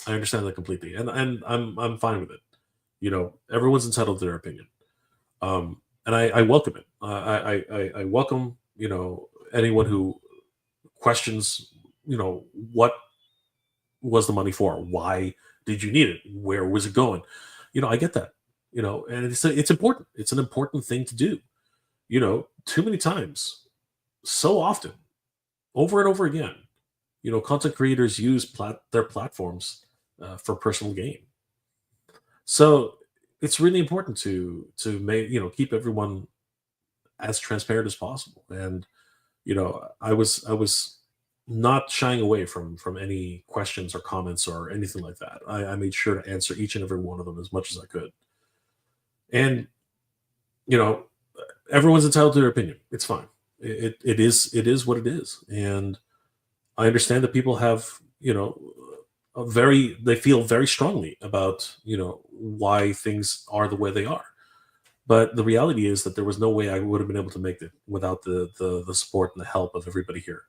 I understand that completely, and I'm fine with it. Everyone's entitled to their opinion, and I welcome it. I welcome anyone who questions what was the money for? Why did you need it? Where was it going? I get that. And it's important. It's an important thing to do. Too many times, so often, over and over again, content creators use their platforms for personal gain. So it's really important to make keep everyone as transparent as possible. And I was not shying away from any questions or comments or anything like that. I made sure to answer each and every one of them as much as I could. And everyone's entitled to their opinion. It's fine. It is what it is. And I understand that people have they feel very strongly about why things are the way they are. But the reality is that there was no way I would have been able to make it without the support and the help of everybody here.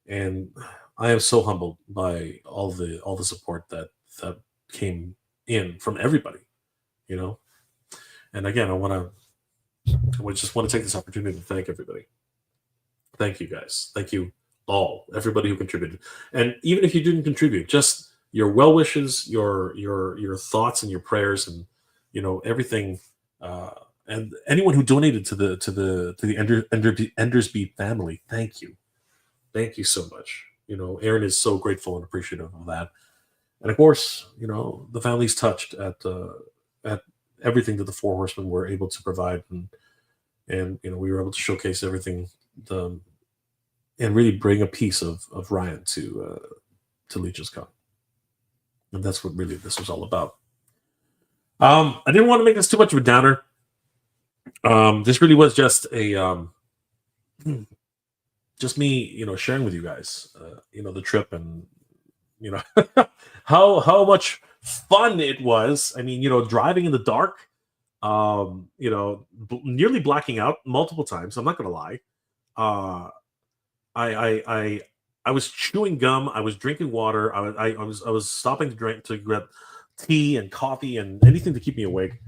And I am so humbled by all the support that came in from everybody, And again, I just want to take this opportunity to thank everybody. Thank you guys. Thank you all, everybody who contributed. And even if you didn't contribute, just your well wishes, your thoughts and your prayers, and everything and anyone who donated to the Endersby family, thank you so much. Aaron is so grateful and appreciative of that, and of course, the family's touched at everything that the Four Horsemen were able to provide, and we were able to showcase everything, the and really bring a piece of Ryan to Legions Con, and that's what really this was all about. I didn't want to make this too much of a downer. This really was just just me, sharing with you guys, the trip, and you know how much fun it was. I mean, driving in the dark, nearly blacking out multiple times. I'm not gonna lie. Uh, I was chewing gum. I was drinking water. I was stopping to drink to grab tea and coffee and anything to keep me awake.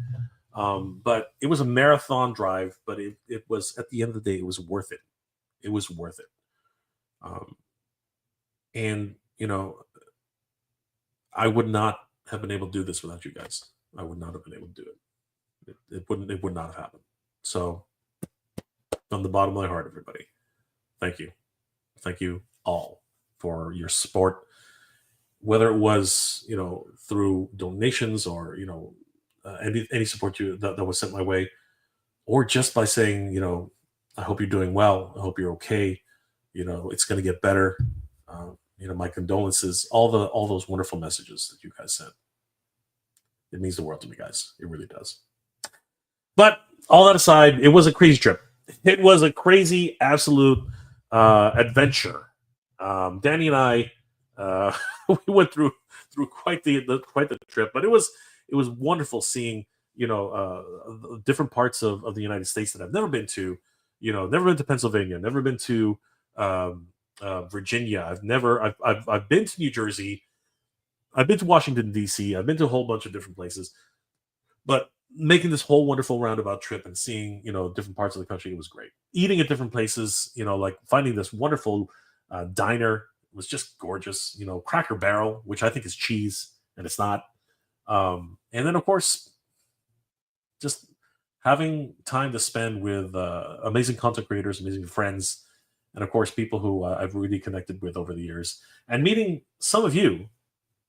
But it was a marathon drive. But it was, at the end of the day, it was worth it. It was worth it. Um, and I would not have been able to do this without you guys. I would not have been able to do it. It would not have happened. So, from the bottom of my heart, everybody, thank you. Thank you all for your support, whether it was through donations, or any support that was sent my way, or just by saying, I hope you're doing well, I hope you're okay, it's going to get better, my condolences, all those wonderful messages that you guys sent. It means the world to me, guys. It really does. But all that aside, it was a crazy trip. It was a crazy, absolute adventure. Danny and I, we went through quite the trip, but it was wonderful seeing different parts of the United States that I've never been to. Never been to Pennsylvania, never been to Virginia. I've been to New Jersey. I've been to Washington D.C. I've been to a whole bunch of different places, but making this whole wonderful roundabout trip and seeing different parts of the country, it was great. Eating at different places, like finding this wonderful diner was just gorgeous. Cracker Barrel, which I think is cheese and it's not. And then of course, just having time to spend with amazing content creators, amazing friends, and of course people who I've really connected with over the years, and meeting some of you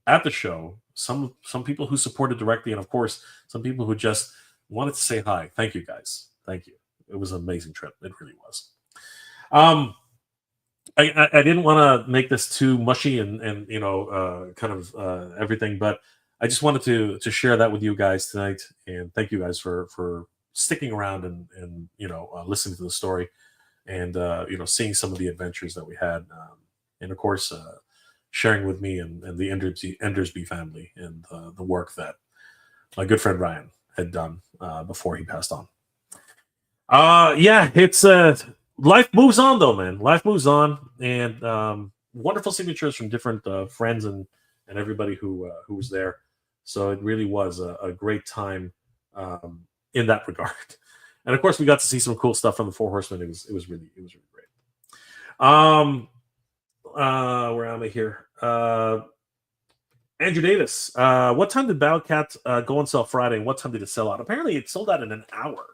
at the show, some people who supported directly, and of course some people who just wanted to say hi. Thank you, guys. Thank you. It was an amazing trip. It really was. I didn't want to make this too mushy and kind of everything, but I just wanted to share that with you guys tonight, and thank you guys for sticking around and listening to the story, and seeing some of the adventures that we had, and of course sharing with me and the Endersby family, and the work that my good friend Ryan had done before he passed on. Yeah, it's life moves on though, man. Life moves on, and wonderful signatures from different friends and everybody who was there. So it really was a great time in that regard. And of course, we got to see some cool stuff from the Four Horsemen. It was really great. Where am I here? Andrew Davis. What time did Battlecat go on sale Friday, and what time did it sell out? Apparently, it sold out in an hour,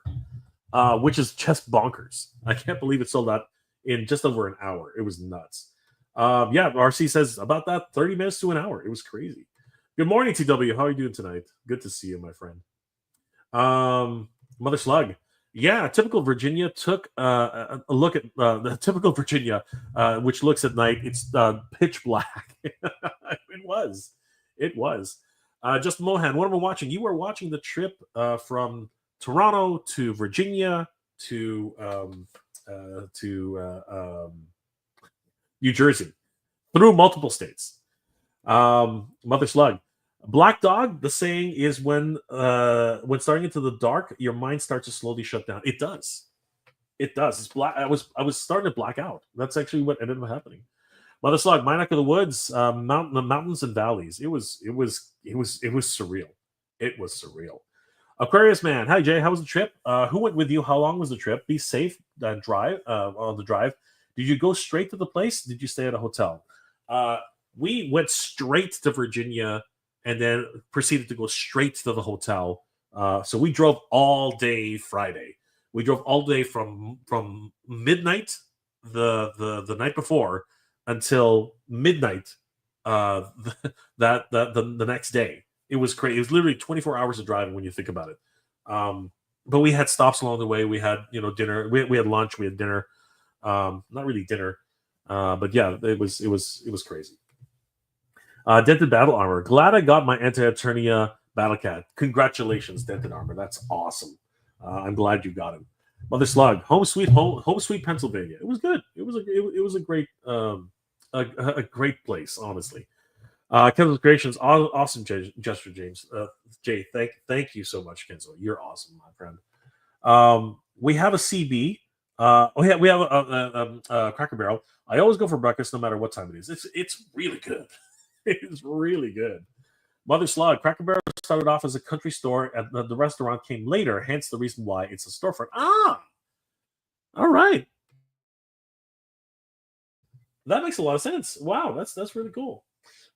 which is just bonkers. I can't believe it sold out in just over an hour. It was nuts. Yeah, RC says about that 30 minutes to an hour. It was crazy. Good morning, TW. How are you doing tonight? Good to see you, my friend. Mother Slug. Yeah, typical Virginia took a look at the typical Virginia, which looks at night. It's pitch black. It was. Just Mohan, what am I watching? You were watching the trip from Toronto to Virginia to New Jersey, through multiple states. Mother Slug. Black Dog, the saying is when starting into the dark, your mind starts to slowly shut down. It does. It's black. I was starting to black out. That's actually what ended up happening. Mother Slug, my neck of the woods, mountains and valleys. It was surreal. It was surreal. Aquarius Man, hi Jay, how was the trip? Who went with you? How long was the trip? Be safe. Drive on the drive. Did you go straight to the place? Did you stay at a hotel? We went straight to Virginia, and then proceeded to go straight to the hotel So we drove all day Friday. We drove all day from midnight the night before until midnight the next day. It was crazy. It was literally 24 hours of driving when you think about it. But we had stops along the way. We had dinner. We had lunch. We had dinner. Not really dinner, but yeah, it was crazy. Dented battle armor. Glad I got my anti-Eternia battle cat. Congratulations, Dented armor. That's awesome. I'm glad you got him. Mother Slug, home sweet Pennsylvania. It was good. It was a great a great place, honestly. Kenzo's creations, awesome gesture, James. Jay, thank you so much, Kenzo. You're awesome, my friend. We have a CB. We have a Cracker Barrel. I always go for breakfast, no matter what time it is. It's really good. It's really good. Mother Slug, Cracker Barrel started off as a country store, and the restaurant came later. Hence the reason why it's a storefront. All right. That makes a lot of sense. Wow, that's really cool.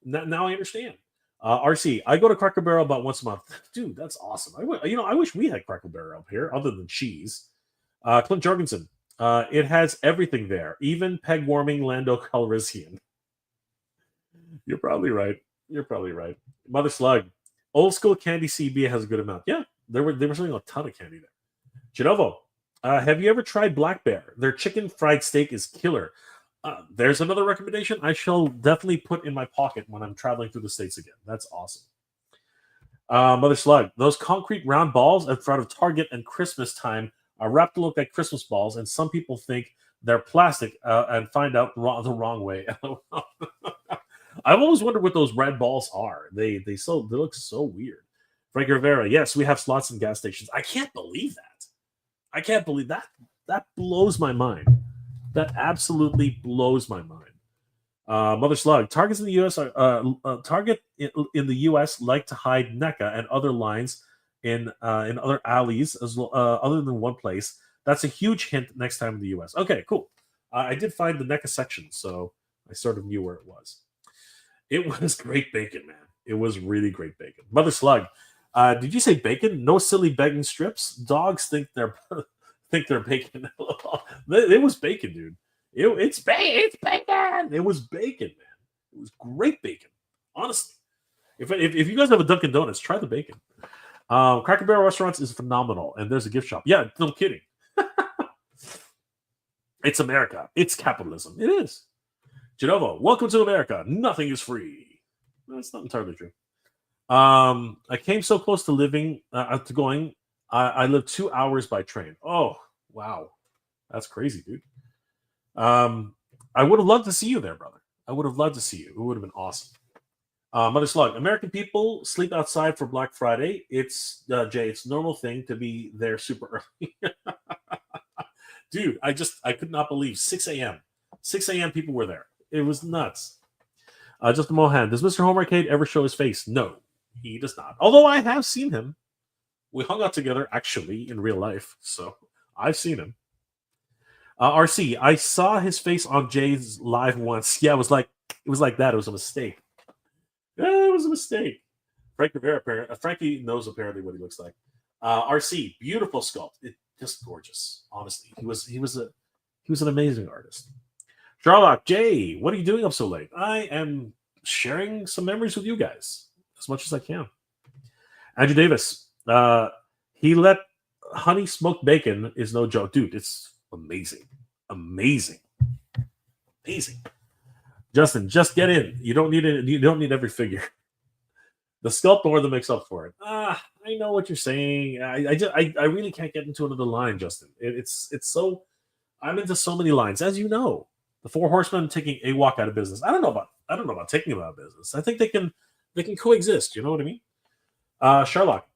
Now I understand. RC, I go to Cracker Barrel about once a month. Dude, that's awesome. I wish we had Cracker Barrel up here, other than cheese. Clint Jorgensen, it has everything there, even peg warming Lando Calrissian. You're probably right. Mother Slug, old school candy CB has a good amount. Yeah, they were selling a ton of candy there. Genovo, have you ever tried Black Bear? Their chicken fried steak is killer. There's another recommendation I shall definitely put in my pocket when I'm traveling through the States again. That's awesome. Mother Slug, those concrete round balls in front of Target and Christmas time are wrapped to look like Christmas balls, and some people think they're plastic and find out the wrong way. I've always wondered what those red balls are. They look so weird. Frank Rivera, yes, we have slots in gas stations. I can't believe that. That blows my mind. That absolutely blows my mind. Mother Slug, Targets in the U.S. Target in the U.S. like to hide NECA and other lines in other alleys other than one place. That's a huge hint next time in the U.S. Okay, cool. I did find the NECA section, so I sort of knew where it was. It was great bacon, man. It was really great bacon. Mother Slug, did you say bacon? No silly begging strips. Dogs think they're bacon. It was bacon, dude. It's bacon. It was bacon, man. It was great bacon. Honestly, if you guys have a Dunkin' Donuts, try the bacon. Cracker Barrel restaurants is phenomenal, and there's a gift shop. Yeah, no kidding. It's America. It's capitalism. It is. Genovo, welcome to America. Nothing is free. That's not entirely true. I came so close to living to going. I live 2 hours by train. Oh, wow. That's crazy, dude. I would have loved to see you there, brother. I would have loved to see you. It would have been awesome. Mother Slug, American people sleep outside for Black Friday. It's Jay, it's a normal thing to be there super early. Dude, I could not believe 6 a.m. 6 a.m. people were there. It was nuts. Justin Mohan, does Mr. Home Arcade ever show his face? No, he does not. Although I have seen him. We hung out together, actually, in real life. So I've seen him. RC, I saw his face on Jay's live once. Yeah, it was like that. It was a mistake. Yeah, it was a mistake. Frankie knows apparently what he looks like. RC, beautiful sculpt. Just gorgeous. Honestly, he was an amazing artist. Sherlock, Jay, what are you doing up so late? I am sharing some memories with you guys as much as I can. Andrew Davis, he let honey smoked bacon is no joke, dude. It's amazing. Justin, just get in. You don't need it. You don't need every figure. The sculpt more than makes up for it. I know what you're saying. I really can't get into another line, Justin. It's so. I'm into so many lines, as you know. The Four Horsemen taking AWOC out of business. I don't know about taking them out of business. I think they can coexist. You know what I mean? Sherlock,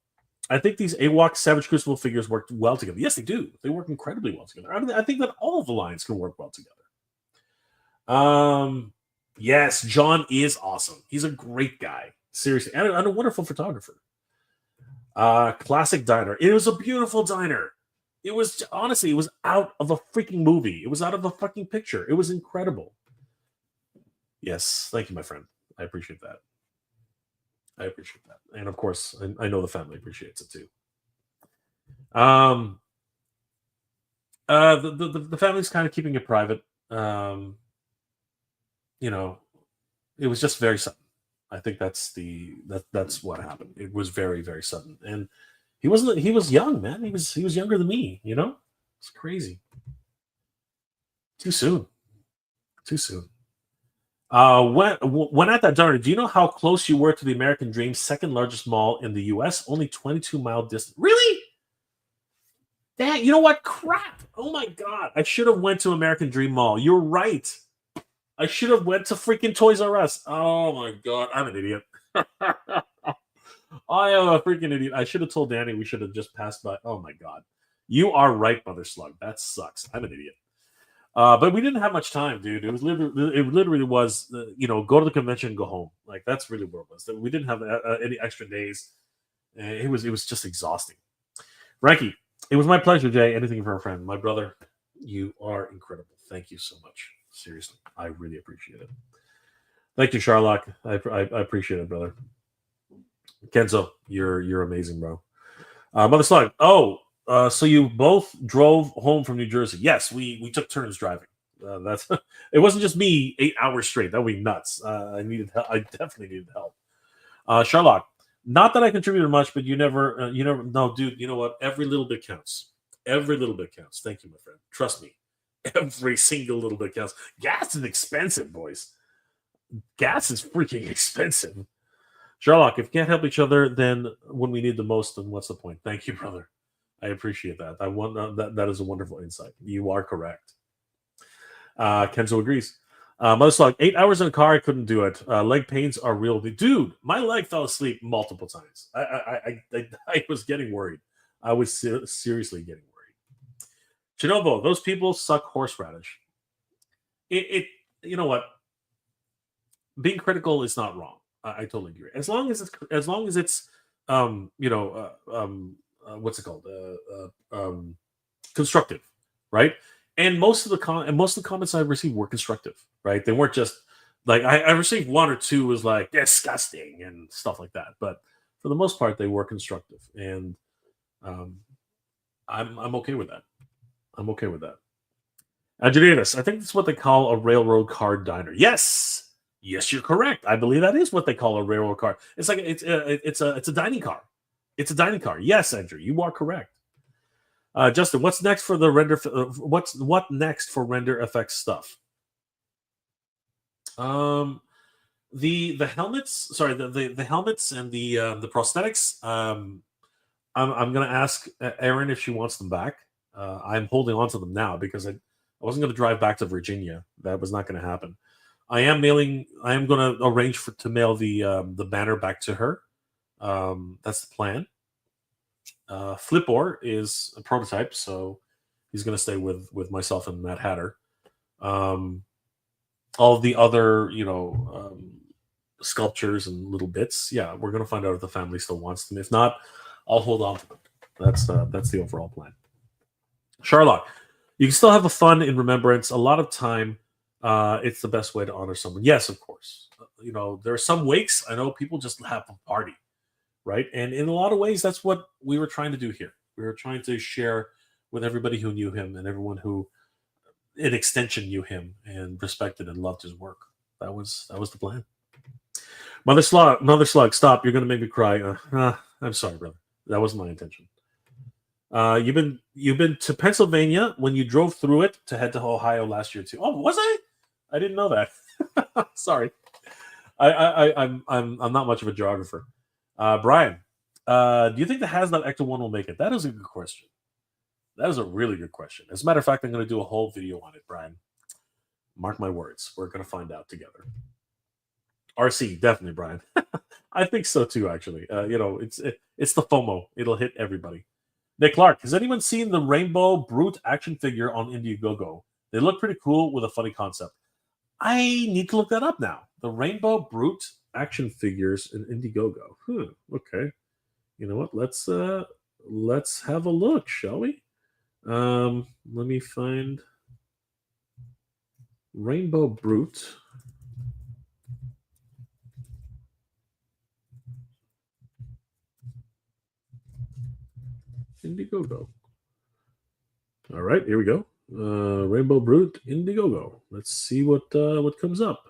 I think these AWOC Savage Crucible figures work well together. Yes, they do. They work incredibly well together. I think that all of the lines can work well together. Yes, John is awesome. He's a great guy. Seriously. And a wonderful photographer. Classic diner. It was a beautiful diner. It was, honestly, it was out of a freaking movie. It was out of a fucking picture. It was incredible. Yes, thank you, my friend. I appreciate that. And of course, I know the family appreciates it too. Um, the family's kind of keeping it private. Um, you know, it was just very sudden. I think that's what happened. It was very very sudden, and he was young, man. He was younger than me. You know, it's crazy. Too soon. Too soon. When at that dinner, do you know how close you were to the American Dream's second largest mall in the U.S.? Only 22-mile distance. Really? That you know what? Crap! Oh my god! I should have went to American Dream Mall. You're right. I should have went to freaking Toys R Us. Oh my god! I'm an idiot. I am a freaking idiot. I should have told Danny we should have just passed by. Oh my god! You are right, Mother Slug. That sucks. I'm an idiot. But we didn't have much time, dude. It literally was, go to the convention, go home. Like that's really what it was. We didn't have any extra days. It was just exhausting. Frankie, it was my pleasure, Jay. Anything for a friend, my brother. You are incredible. Thank you so much. Seriously, I really appreciate it. Thank you, Sharlock. I appreciate it, brother. Kenzo, you're amazing, bro. Mother Slug. Oh, so you both drove home from New Jersey? Yes, we took turns driving. That's it. Wasn't just me 8 hours straight. That would be nuts. I needed help. I definitely needed help. Sherlock. Not that I contributed much, but you never. No, dude. You know what? Every little bit counts. Every little bit counts. Thank you, my friend. Trust me. Every single little bit counts. Gas is expensive, boys. Gas is freaking expensive. Sherlock, if we can't help each other, then when we need the most, then what's the point? Thank you, brother. I appreciate that. That is a wonderful insight. You are correct. Kenzo agrees. Mother Slug, 8 hours in a car, I couldn't do it. Leg pains are real. Dude, my leg fell asleep multiple times. I was getting worried. I was seriously getting worried. Chinobo, those people suck horseradish. It you know what? Being critical is not wrong. I totally agree. As long as it's what's it called? Constructive, right? And most of the comments I received were constructive, right? They weren't just like I received one or two was like disgusting and stuff like that, but for the most part, they were constructive, and um, I'm okay with that. I'm okay with that. Adjuratus, I think that's what they call a railroad car diner. Yes, yes, you're correct. I believe that is what they call a railroad car. It's like it's a dining car. It's a dining car. Yes, Andrew, you are correct. Justin, what's next for the render? What next for render effects stuff? Um, the helmets. Sorry, the helmets and the prosthetics. I'm gonna ask Erin if she wants them back. I'm holding on to them now because I wasn't gonna drive back to Virginia. That was not gonna happen. I am mailing. I am gonna arrange to mail the banner back to her. That's the plan. Flipor is a prototype, so he's going to stay with myself and Matt Hatter. All of the other, sculptures and little bits. Yeah, we're going to find out if the family still wants them. If not, I'll hold on to them. That's the overall plan. Sherlock, you can still have a fun in remembrance. A lot of time, it's the best way to honor someone. Yes, of course. There are some wakes. I know people just have a party, right? And in a lot of ways, that's what we were trying to do here. We were trying to share with everybody who knew him and everyone who, in extension, knew him and respected and loved his work. That was the plan. Mother Slug, stop! You're going to make me cry. I'm sorry, brother. That wasn't my intention. You've been to Pennsylvania when you drove through it to head to Ohio last year too. Oh, was I? I didn't know that. Sorry. I'm not much of a geographer. Brian, do you think the Hasnot Ecto 1 will make it? That is a good question. That is a really good question. As a matter of fact, I'm going to do a whole video on it, Brian. Mark my words. We're going to find out together. RC, definitely, Brian. I think so too, actually. It's the FOMO. It'll hit everybody. Nick Clark, has anyone seen the Rainbow Brute action figure on Indiegogo? They look pretty cool with a funny concept. I need to look that up now. The Rainbow Brute action figures in Indiegogo. Okay. You know what? Let's have a look, shall we? Let me find Rainbow Brute. Indiegogo. All right, here we go. Rainbow Brute Indiegogo. Let's see what comes up.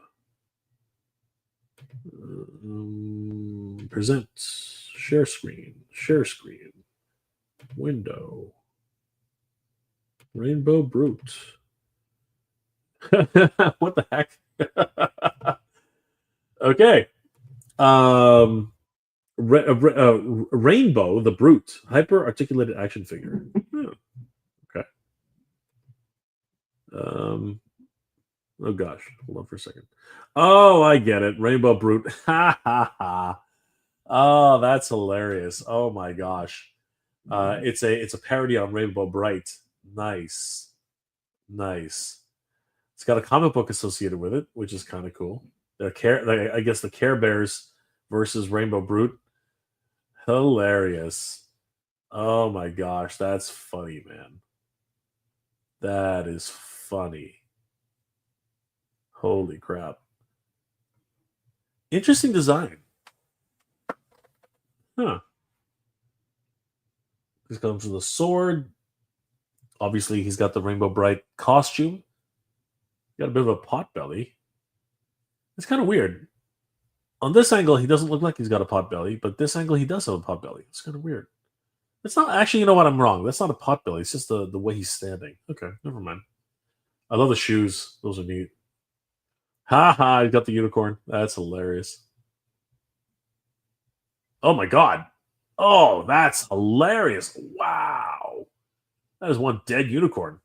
Present. Share screen. Share screen. Window. Rainbow Brute. What the heck? Okay. Rainbow the Brute. Hyper articulated action figure. Okay. Oh gosh, hold on for a second. Oh, I get it. Rainbow Brute. Ha ha ha. Oh, that's hilarious. Oh my gosh. It's a parody on Rainbow Bright. Nice. Nice. It's got a comic book associated with it, which is kind of cool. I guess the Care Bears versus Rainbow Brute. Hilarious. Oh my gosh, that's funny, man. That is funny. Holy crap. Interesting design. Huh. This comes with a sword. Obviously, he's got the Rainbow Bright costume. Got a bit of a pot belly. It's kind of weird. On this angle, he doesn't look like he's got a pot belly, but this angle, he does have a pot belly. It's kind of weird. It's not actually, you know what? I'm wrong. That's not a pot belly. It's just the way he's standing. Okay, never mind. I love the shoes. Those are neat. Ha ha, he's got the unicorn. That's hilarious. Oh my god. Oh, that's hilarious. Wow. That is one dead unicorn.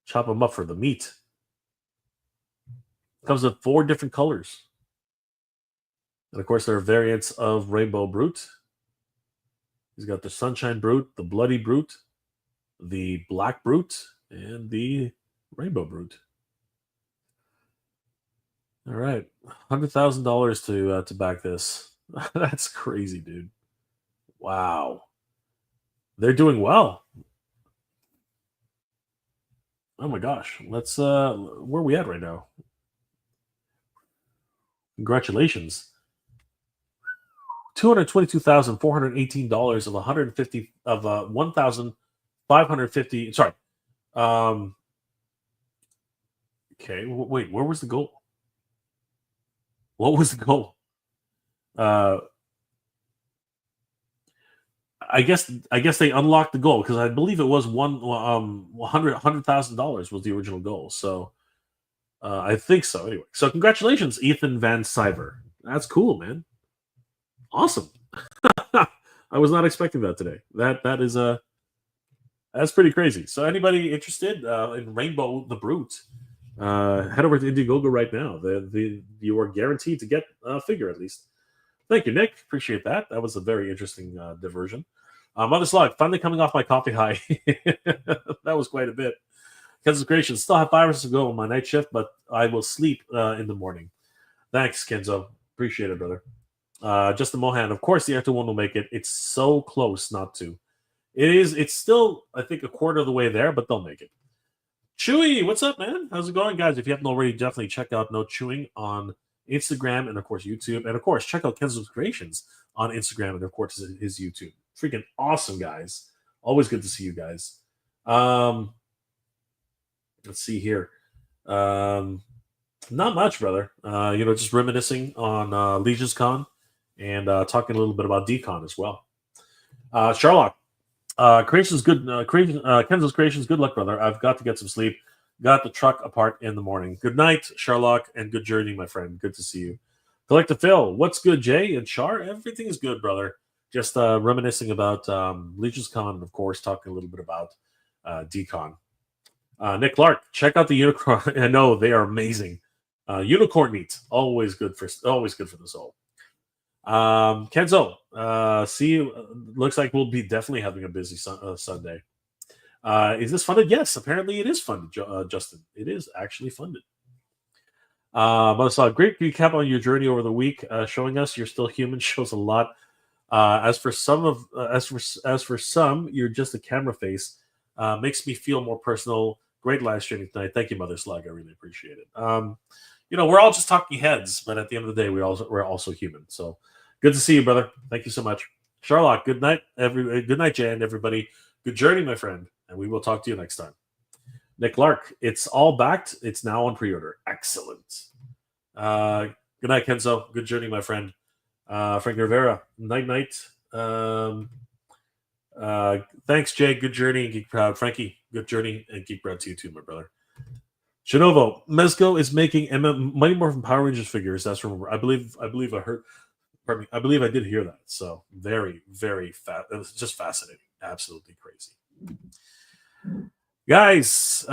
Chop them up for the meat. Comes with 4 different colors. And of course, there are variants of Rainbow Brute. He's got the Sunshine Brute, the Bloody Brute, the Black Brute, and the Rainbow Brute. All right, $100,000 to back this. That's crazy, dude. Wow, they're doing well. Oh my gosh, let's where are we at right now? Congratulations. $222,418 of 150 of 1,550. Sorry. Okay, wait, where was the goal? What was the goal? I guess they unlocked the goal because I believe it was $100,000 was the original goal. So I think so. Anyway, so congratulations, Ethan Van Syver. That's cool, man. Awesome. I was not expecting that today. That is that's pretty crazy. So anybody interested in Rainbow the Brute, head over to Indiegogo right now. You are guaranteed to get a figure at least. Thank you, Nick. Appreciate that. That was a very interesting diversion. Mother Slug, finally coming off my coffee high. That was quite a bit. Kenzo's Creation, still have 5 hours to go on my night shift, but I will sleep in the morning. Thanks, Kenzo. Appreciate it, brother. Justin Mohan, of course, the Actor One will make it. It's so close not to. It's still, I think, a quarter of the way there, but they'll make it. Chewy, what's up, man? How's it going, guys? If you haven't already, definitely check out No Chewing on Instagram and, of course, YouTube. And, of course, check out Kenzo's Creations on Instagram and, of course, his YouTube. Freaking awesome, guys. Always good to see you guys. Let's see here. Not much, brother. Just reminiscing on Legion's Con and talking a little bit about Decon as well. Sherlock, Creations good. Kenzo's Creations, good luck, brother. I've got to get some sleep. Got the truck apart in the morning. Good night, Sherlock, and good journey, my friend. Good to see you. Collective Phil, what's good, Jay and Char? Everything is good, brother. Just reminiscing about Legion's Con and, of course, talking a little bit about Decon. Nick Clark, check out the unicorn. I know they are amazing. Unicorn meat, always good for the soul. Kenzo, looks like we'll be definitely having a busy Sunday. Is this funded? Yes, apparently it is funded, Justin. It is actually funded. But it's a great recap on your journey over the week, showing us you're still human. Shows a lot. As for some, you're just a camera face. Makes me feel more personal. Great live streaming tonight. Thank you, Mother Slug. I really appreciate it. We're all just talking heads, but at the end of the day, we're also human. So good to see you, brother. Thank you so much. Charlotte, good night, good night, Jan, everybody. Good journey, my friend, and we will talk to you next time. Nick Lark, it's all backed. It's now on pre-order. Excellent. Good night, Kenzo. Good journey, my friend. Frank Rivera, night. Thanks, Jay. Good journey and Geek Proud. Frankie, good journey and Geek Proud to you too, my brother. Shinovo, Mezco is making Mighty Morphin Power Rangers figures. That's from I believe I heard. Pardon me. I believe I did hear that. So very, very fat. It was just fascinating. Absolutely crazy, guys.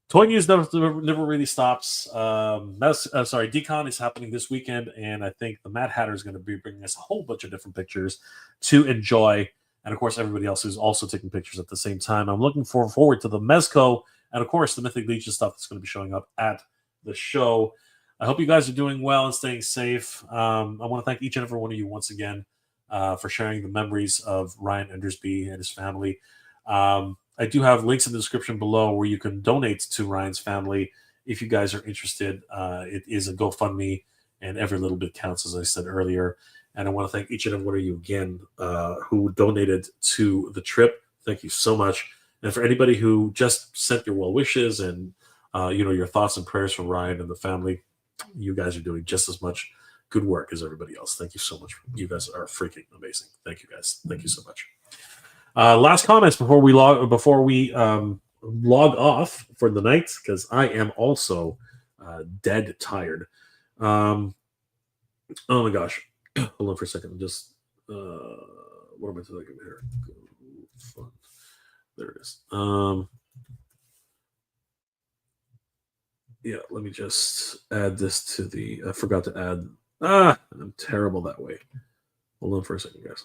Toy news never really stops. Decon is happening this weekend, and I think the Mad Hatter is going to be bringing us a whole bunch of different pictures to enjoy. And of course, everybody else who's also taking pictures at the same time. I'm looking forward to the Mezco and of course the Mythic Legion stuff that's going to be showing up at the show. I hope you guys are doing well and staying safe. I want to thank each and every one of you once again for sharing the memories of Ryan Endersby and his family. I do have links in the description below where you can donate to Ryan's family if you guys are interested. It is a GoFundMe, and every little bit counts, as I said earlier. And I want to thank each and every one of you again who donated to the trip. Thank you so much. And for anybody who just sent your well wishes and your thoughts and prayers for Ryan and the family, you guys are doing just as much good work as everybody else. Thank you so much. You guys are freaking amazing. Thank you, guys. Thank you so much. Last comments before we log off for the night, because I am also dead tired. Oh my gosh. Hold on for a second. Just what am I talking here? Fun. There it is. Yeah, let me just add this to the. I forgot to add. I'm terrible that way. Hold on for a second, guys.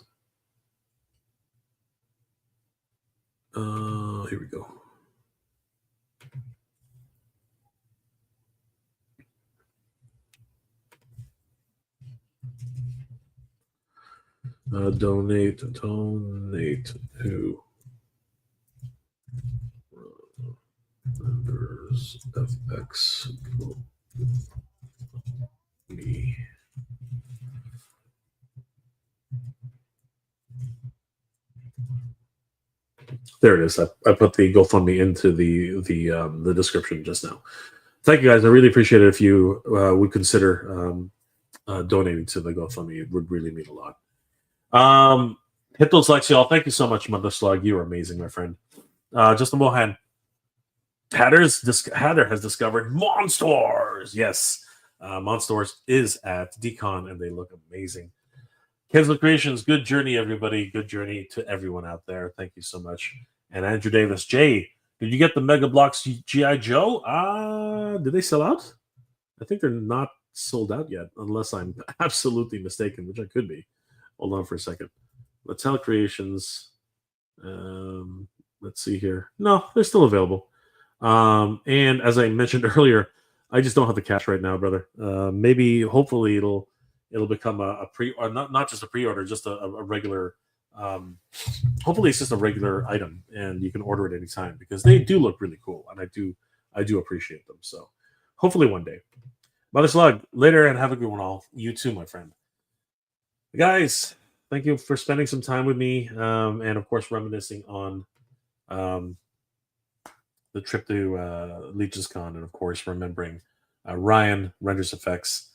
Here we go. Donate who? Members FX me. There it is. I put the GoFundMe into the description just now. Thank you, guys. I really appreciate it if you would consider donating to the GoFundMe. It would really mean a lot. Hit those likes, y'all. Thank you so much, Mother Slug. You are amazing, my friend. Justin Mohan. Hatter has discovered Monsters. Yes. Monsters is at Decon, and they look amazing. Kensler Creations, good journey, everybody. Good journey to everyone out there. Thank you so much. And Andrew Davis, Jay, did you get the Mega Bloks G.I. Joe? Did they sell out? I think they're not sold out yet, unless I'm absolutely mistaken, which I could be. Hold on for a second. Mattel Creations. Let's see here. No, they're still available. And as I mentioned earlier, I just don't have the cash right now, brother. Maybe, hopefully, it'll become a pre, or not just a pre-order, just a regular. Hopefully, it's just a regular item, and you can order it anytime because they do look really cool, and I do appreciate them. So, hopefully, one day. Mother Slug, later, and have a good one, all. You too, my friend. Guys, thank you for spending some time with me, and of course, reminiscing on the trip to Legions Con, and of course, remembering Ryan, Renders Effects,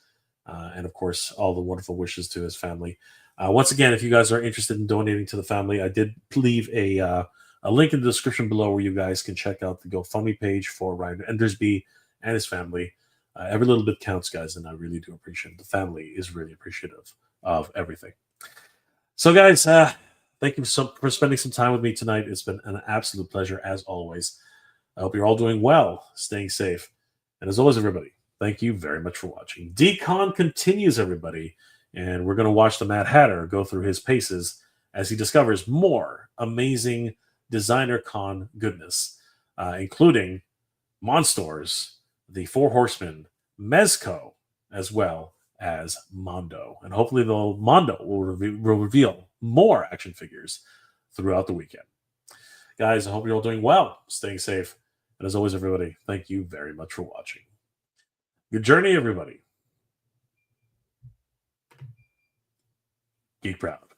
and of course, all the wonderful wishes to his family. Once again, if you guys are interested in donating to the family, I did leave a link in the description below where you guys can check out the GoFundMe page for Ryan Endersby and his family. Every little bit counts, guys, and I really do appreciate it. The family is really appreciative of everything. So, guys, thank you for spending some time with me tonight. It's been an absolute pleasure, as always. I hope you're all doing well, staying safe. And as always, everybody, thank you very much for watching. Decon continues, everybody. And we're going to watch the Mad Hatter go through his paces as he discovers more amazing designer con goodness, including Monsters, the Four Horsemen, Mezco, as well as Mondo. And hopefully the Mondo will reveal more action figures throughout the weekend. Guys, I hope you're all doing well, staying safe. And as always, everybody, thank you very much for watching. Good journey, everybody. Geek proud.